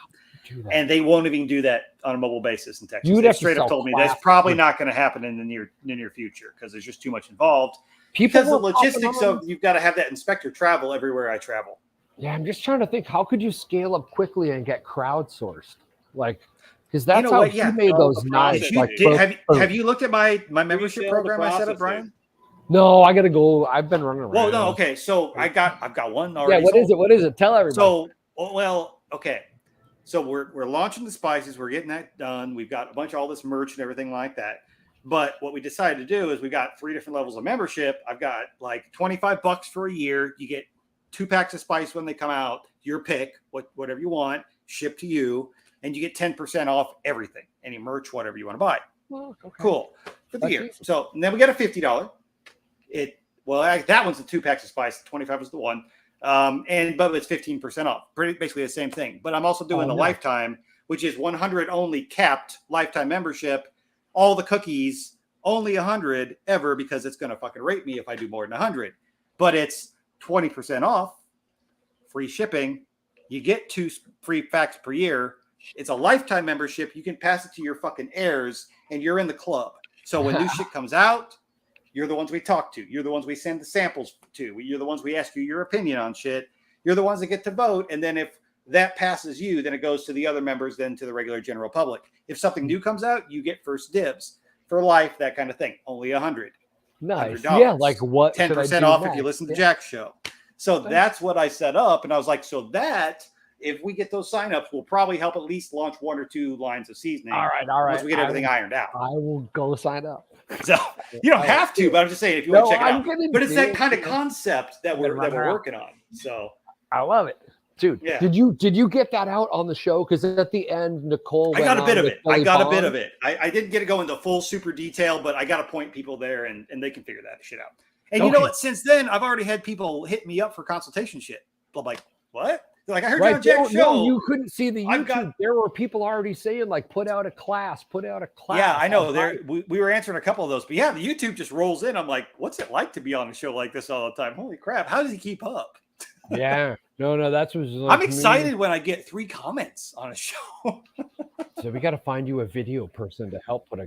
Do that. And they won't even do that on a mobile basis in Texas. You'd They have to straight up sell told me that's class probably three. not going to happen in the near future because there's just too much involved. People Because the were popping logistics on. of you've got to have that inspector travel everywhere I travel. Yeah, I'm just trying to think, how could you scale up quickly and get crowdsourced? Like, because that's know how what? he Yeah. made All those the knives. If you Like, processing. did, boom, boom. have you looked at my membership Resell the program I set up, processing. Brian? No, I gotta go. I've been running around. Well, no, okay. So I've got one Yeah, already. what is sold. it? What is it? Tell everybody. So, well, okay. So we're launching the spices. We're getting that done. We've got a bunch of all this merch and everything like that. But what we decided to do is we got 3 different levels of membership. I've got like $25 for a year. You get 2 packs of spice when they come out. Your pick, whatever you want, shipped to you, and you get 10% off everything, any merch, whatever you want to buy. Oh, okay. Cool for the That's year. easy. So and then we got a $50. That one's the 2 packs of spice. 25 was the one. But it's 15% off. Basically the same thing. But I'm also doing the nice. lifetime, which is 100 only capped lifetime membership. All the cookies, only 100 ever because it's going to fucking rate me if I do more than 100. But it's 20% off, free shipping. You get 2 free packs per year. It's a lifetime membership. You can pass it to your fucking heirs, and you're in the club. So when new shit comes out, you're the ones we talk to. You're the ones we send the samples to. You're the ones we ask you your opinion on shit. You're the ones that get to vote. And then if that passes you, then it goes to the other members, then to the regular general public. If something new comes out, you get first dibs for life, that kind of thing. Only 100. Nice. $100. Yeah, like what? 10% off if you listen to Jack's show. So that's what I set up. And I was like, so that if we get those signups, we'll probably help at least launch 1 or 2 lines of seasoning. All right. Once we get everything ironed out. I will go sign up. So you don't have to, but I'm just saying if you want to check it out. But it's that kind of concept that we're working on. So I love it, dude. Yeah. Did you get that out on the show? Because at the end, Nicole. I got a bit of it. I Bond. I didn't get to go into full super detail, but I got to point people there, and they can figure that shit out. And you know what? Since then, I've already had people hit me up for consultation shit. I'm like, what? They're like, I heard you on Jack's show. No, you couldn't see the YouTube. There were people already saying like, put out a class. Yeah, I know. We were answering a couple of those, but yeah, the YouTube just rolls in. I'm like, what's it like to be on a show like this all the time? Holy crap! How does he keep up? Yeah, no, that's what. Like, I'm excited when I get 3 comments on a show. So we got to find you a video person to help put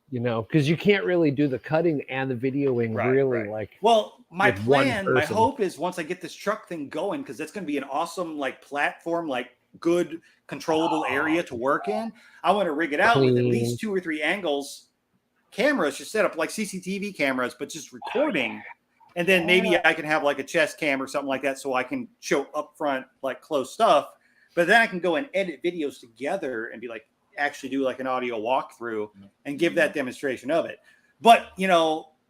because you can't really do the cutting and the videoing like. Well, my plan, my hope is once I get this truck thing going, because that's going to be an awesome like platform, like good controllable area to work in. I want to rig it out with at least 2 or 3 angles, cameras just set up like CCTV cameras, but just recording. And then maybe I can have like a chest cam or something like that, so I can show up front like close stuff. But then I can go and edit videos together and be like, actually do like an audio walkthrough and give that demonstration of it. But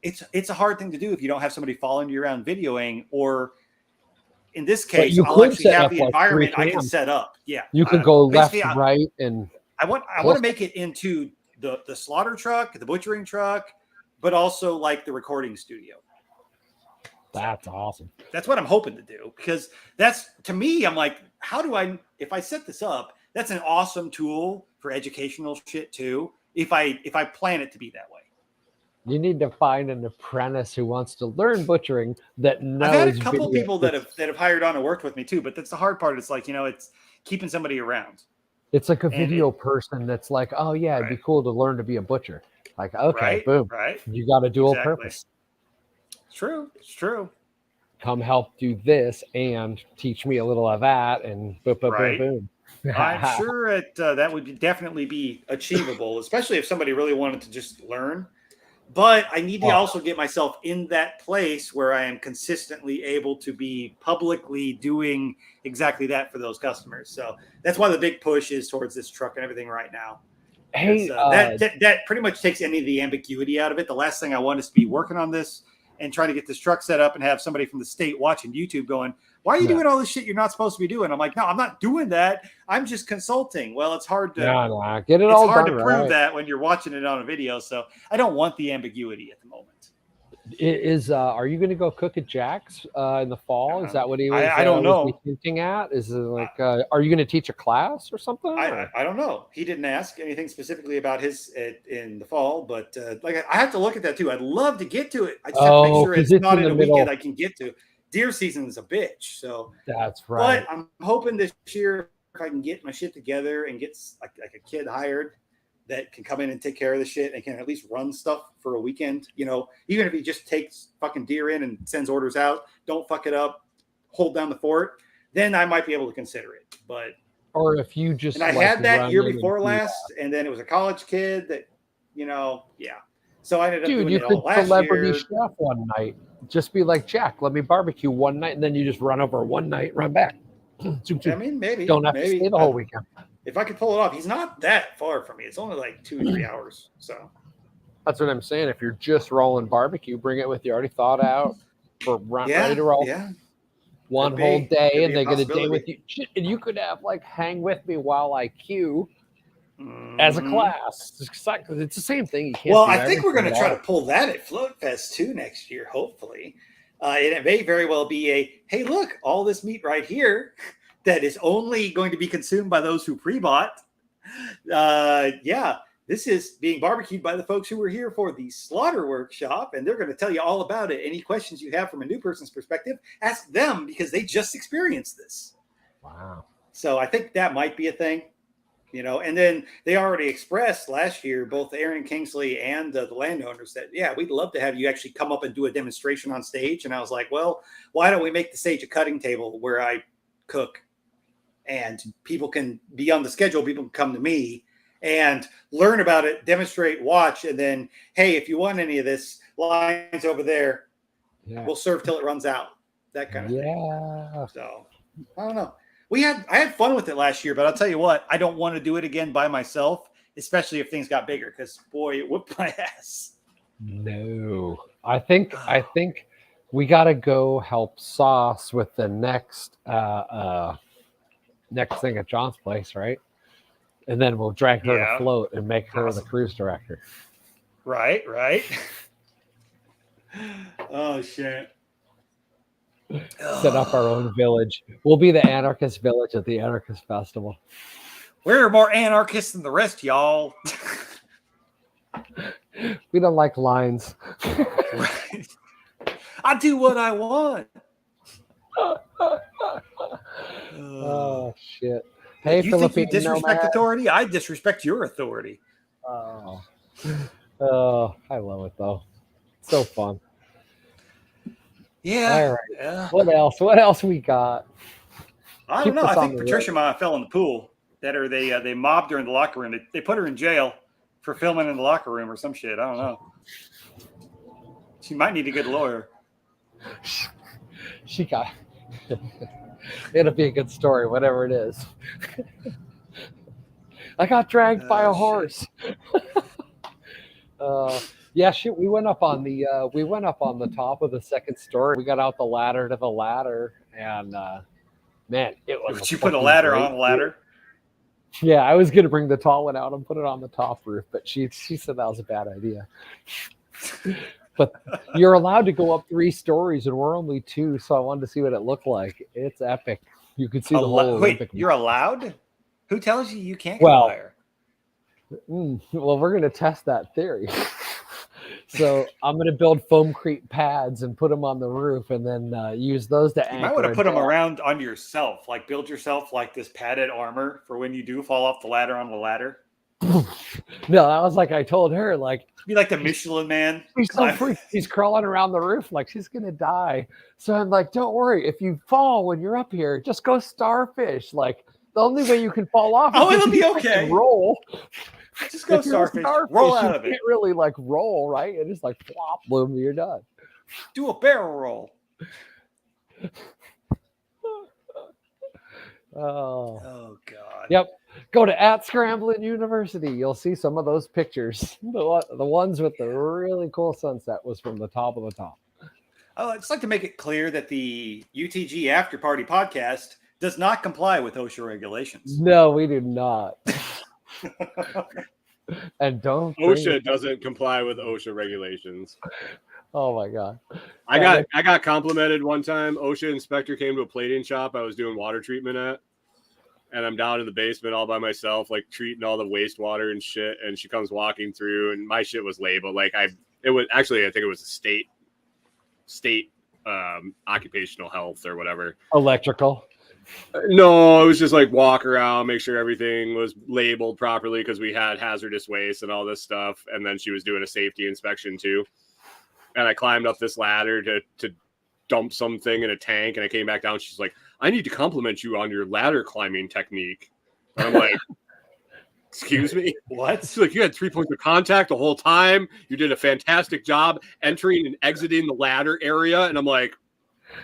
it's a hard thing to do if you don't have somebody following you around videoing, or in this case, I'll actually have the environment I can set up. Yeah, you can go left, right, and I want to make it into the slaughter truck, the butchering truck, but also like the recording studio. That's awesome. That's what I'm hoping to do, because that's, to me, I'm like, how do I, if I set this up, that's an awesome tool for educational shit too. If I plan it to be that way. You need to find an apprentice who wants to learn butchering that knows. I've had a couple people that have hired on and worked with me too, but that's the hard part. It's like, it's keeping somebody around. It's like a video person that's like, oh yeah, it'd be cool to learn to be a butcher. Like, okay, boom. Right. You got a dual purpose. It's true. Come help do this and teach me a little of that, and boom, boom, boom, boom. I'm sure that would definitely be achievable, especially if somebody really wanted to just learn. But I need to also get myself in that place where I am consistently able to be publicly doing exactly that for those customers. So that's why the big push is towards this truck and everything right now. Hey, that pretty much takes any of the ambiguity out of it. The last thing I want is to be working on this and trying to get this truck set up and have somebody from the state watching YouTube going, why are you doing all this shit you're not supposed to be doing? I'm like, no, I'm not doing that. I'm just consulting. Well, it's hard to get it it's all hard done to prove right. that when you're watching it on a video. So I don't want the ambiguity at the moment. Are you going to go cook at Jack's in the fall? Is that what he was? I don't know. Was he hinting at? Is it like, are you going to teach a class or something? I don't know. He didn't ask anything specifically about his in the fall, but like I have to look at that too. I'd love to get to it. I just have to make sure it's not in a weekend I can get to. Deer season is a bitch, so that's right. But I'm hoping this year if I can get my shit together and get like a kid hired that can come in and take care of the shit and can at least run stuff for a weekend. You know, even if he just takes fucking deer in and sends orders out, don't fuck it up, hold down the fort, then I might be able to consider it. But or if you just and I had that year before last, and then it was a college kid that, you know, yeah. So I ended up doing it all last year. Celebrity chef one night. Just be like, Jack, let me barbecue one night, and then you just run over one night, run back. I mean, maybe. Don't have to stay the whole weekend. If I could pull it off, he's not that far from me. It's only like 2 or 3 hours. So that's what I'm saying. If you're just rolling barbecue, bring it with you already thought out for ready to roll. Yeah. One whole day, and they get a day with you. And you could have like hang with me while I queue as a class. It's the same thing. You can't I think we're going to try to pull that at Float Fest too next year, hopefully. And it may very well be hey, look, all this meat right here that is only going to be consumed by those who pre-bought. This is being barbecued by the folks who were here for the slaughter workshop, and they're going to tell you all about it. Any questions you have from a new person's perspective, ask them because they just experienced this. Wow. So I think that might be a thing, you know, and then they already expressed last year, both Aaron Kingsley and the landowners that, yeah, we'd love to have you actually come up and do a demonstration on stage. And I was like, well, why don't we make the stage a cutting table where I cook and people can be on the schedule. People can come to me and learn about it, demonstrate, watch. And then, hey, if you want any of this, lines over there, we'll serve till it runs out. That kind of thing. Yeah. So I don't know. I had fun with it last year, but I'll tell you what, I don't want to do it again by myself, especially if things got bigger, because boy, it whooped my ass. No, I think we got to go help Sauce with the next thing at John's place, right? And then we'll drag her to float and make her the cruise director. Right. Oh shit. Set up our own village. We'll be the anarchist village at the anarchist festival. We're more anarchists than the rest, y'all. We don't like lines. Right. I do what I want. Oh shit. Hey, you think you disrespect authority? I disrespect your authority. Oh, I love it though. So fun. Yeah. All right. Yeah. What else? What else we got? I don't know. I think Patricia might have fell in the pool. They mobbed her in the locker room. They put her in jail for filming in the locker room or some shit. I don't know. She might need a good lawyer. She got. It'll be a good story, whatever it is. I got dragged by a horse. Yeah, shit. We went up on the top of the second story. We got out the ladder to the ladder, and man, it was. Did you put a ladder on a ladder? Yeah, I was gonna bring the tall one out and put it on the top roof, but she said that was a bad idea. But you're allowed to go up 3 stories, and we're only 2, so I wanted to see what it looked like. It's epic. You could see the whole Olympic. Wait, you're allowed? Who tells you can't go higher? Well, we're going to test that theory. So I'm going to build foamcrete pads and put them on the roof, and then use those to anchor. You might want to put them around on yourself, like build yourself like this padded armor for when you do fall off the ladder on the ladder. No, that was like I told her, like be like the Michelin Man. She's so freaked. She's crawling around the roof like she's gonna die. So I'm like, don't worry, if you fall when you're up here, just go starfish. Like The only way you can fall off. Oh, is it'll if be you okay. can roll. Just go If you're a starfish. Roll out of you it. can't really like roll, right? It just like flop, boom, you're done. Do a barrel roll. Oh. Oh God. Yep. Go to @Scrambling University. You'll see some of those pictures. The ones with the really cool sunset was from the top of the top. I'd just like to make it clear that the UTG After Party podcast does not comply with OSHA regulations. No, we do not. And don't bring OSHA it- doesn't comply with OSHA regulations. Oh my God. I got complimented one time. OSHA inspector came to a plating shop I was doing water treatment at. And I'm down in the basement all by myself, like treating all the wastewater and shit. And she comes walking through, and my shit was labeled. Like I think it was a state occupational health or whatever. Electrical. No, it was just like walk around, make sure everything was labeled properly because we had hazardous waste and all this stuff. And then she was doing a safety inspection too. And I climbed up this ladder to dump something in a tank, and I came back down. She's like, I need to compliment you on your ladder climbing technique. And I'm like, excuse me? What? She's like, you had 3 points of contact the whole time. You did a fantastic job entering and exiting the ladder area. And I'm like,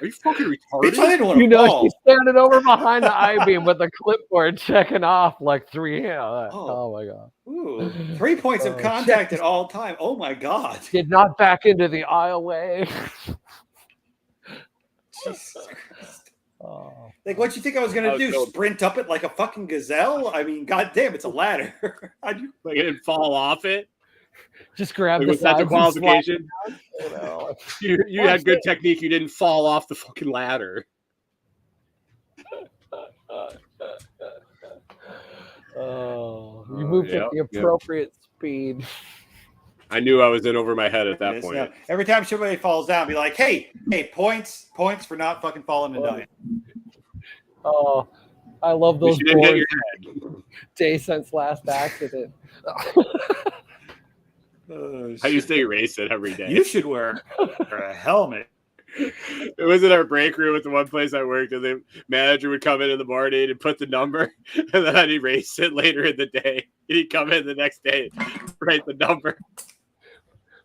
are you fucking retarded? Bitch, I didn't want to You know, fall. she's standing over behind the I-beam with a clipboard checking off like three. Oh my God. Ooh, 3 points of Oh, contact at all time. Oh my God. Did not back into the aisleway. Jesus Christ. Oh. Like, what you think I was gonna I was do? so- Sprint up it like a fucking gazelle? I mean, goddamn, it's a ladder. How'd you? Like, I didn't fall off it. Just grab Like, the was that the sides and slide qualification? down, you know. You had good technique. You didn't fall off the fucking ladder. Oh, you moved yep, at the yep. appropriate speed. I knew I was in over my head at that Yes, point. yeah. Every time somebody falls down, be like, hey, points for not fucking falling and dying. Oh, I love But those you didn't hit boards. your head. Day since last accident. I used to erase it every day. You should wear a helmet. It was in our break room at the one place I worked, and the manager would come in the morning and put the number, and then I'd erase it later in the day. And he'd come in the next day and write the number.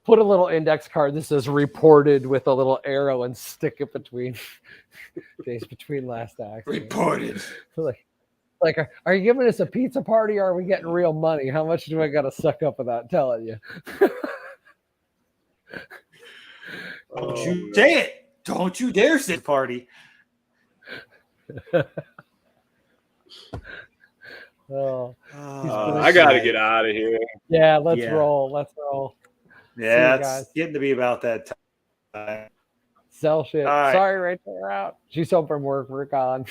Put a little index card that says reported with a little arrow and stick it between days between last accident. Reported. Like, are you giving us a pizza party or are we getting real money? How much do I got to suck up without telling you? Don't you say it. Don't you dare say party. Oh, I got to get out of here. yeah, let's Yeah. roll. Let's roll. Yeah, you guys. it's getting to be about that time. Sell shit. All right. Sorry, Rachel, we're out. She's home from work. We're gone.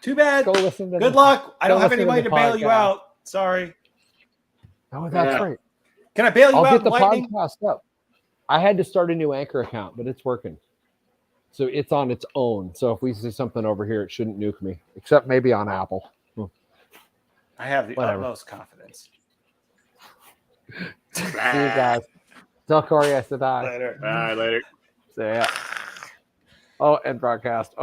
Too bad. Go listen to Good the- luck. I go don't have listen any to money the to bail you podcast. out. Sorry. Oh, that's Yeah. right. Can I bail you I'll out get in the lightning? podcast up. I had to start a new Anchor account, but it's working. So it's on its own. So if we see something over here, it shouldn't nuke me, except maybe on Apple. I have the Whatever. utmost confidence. See you guys. Tell Corey I said hi. Later. All right, later. See ya. Oh, and broadcast.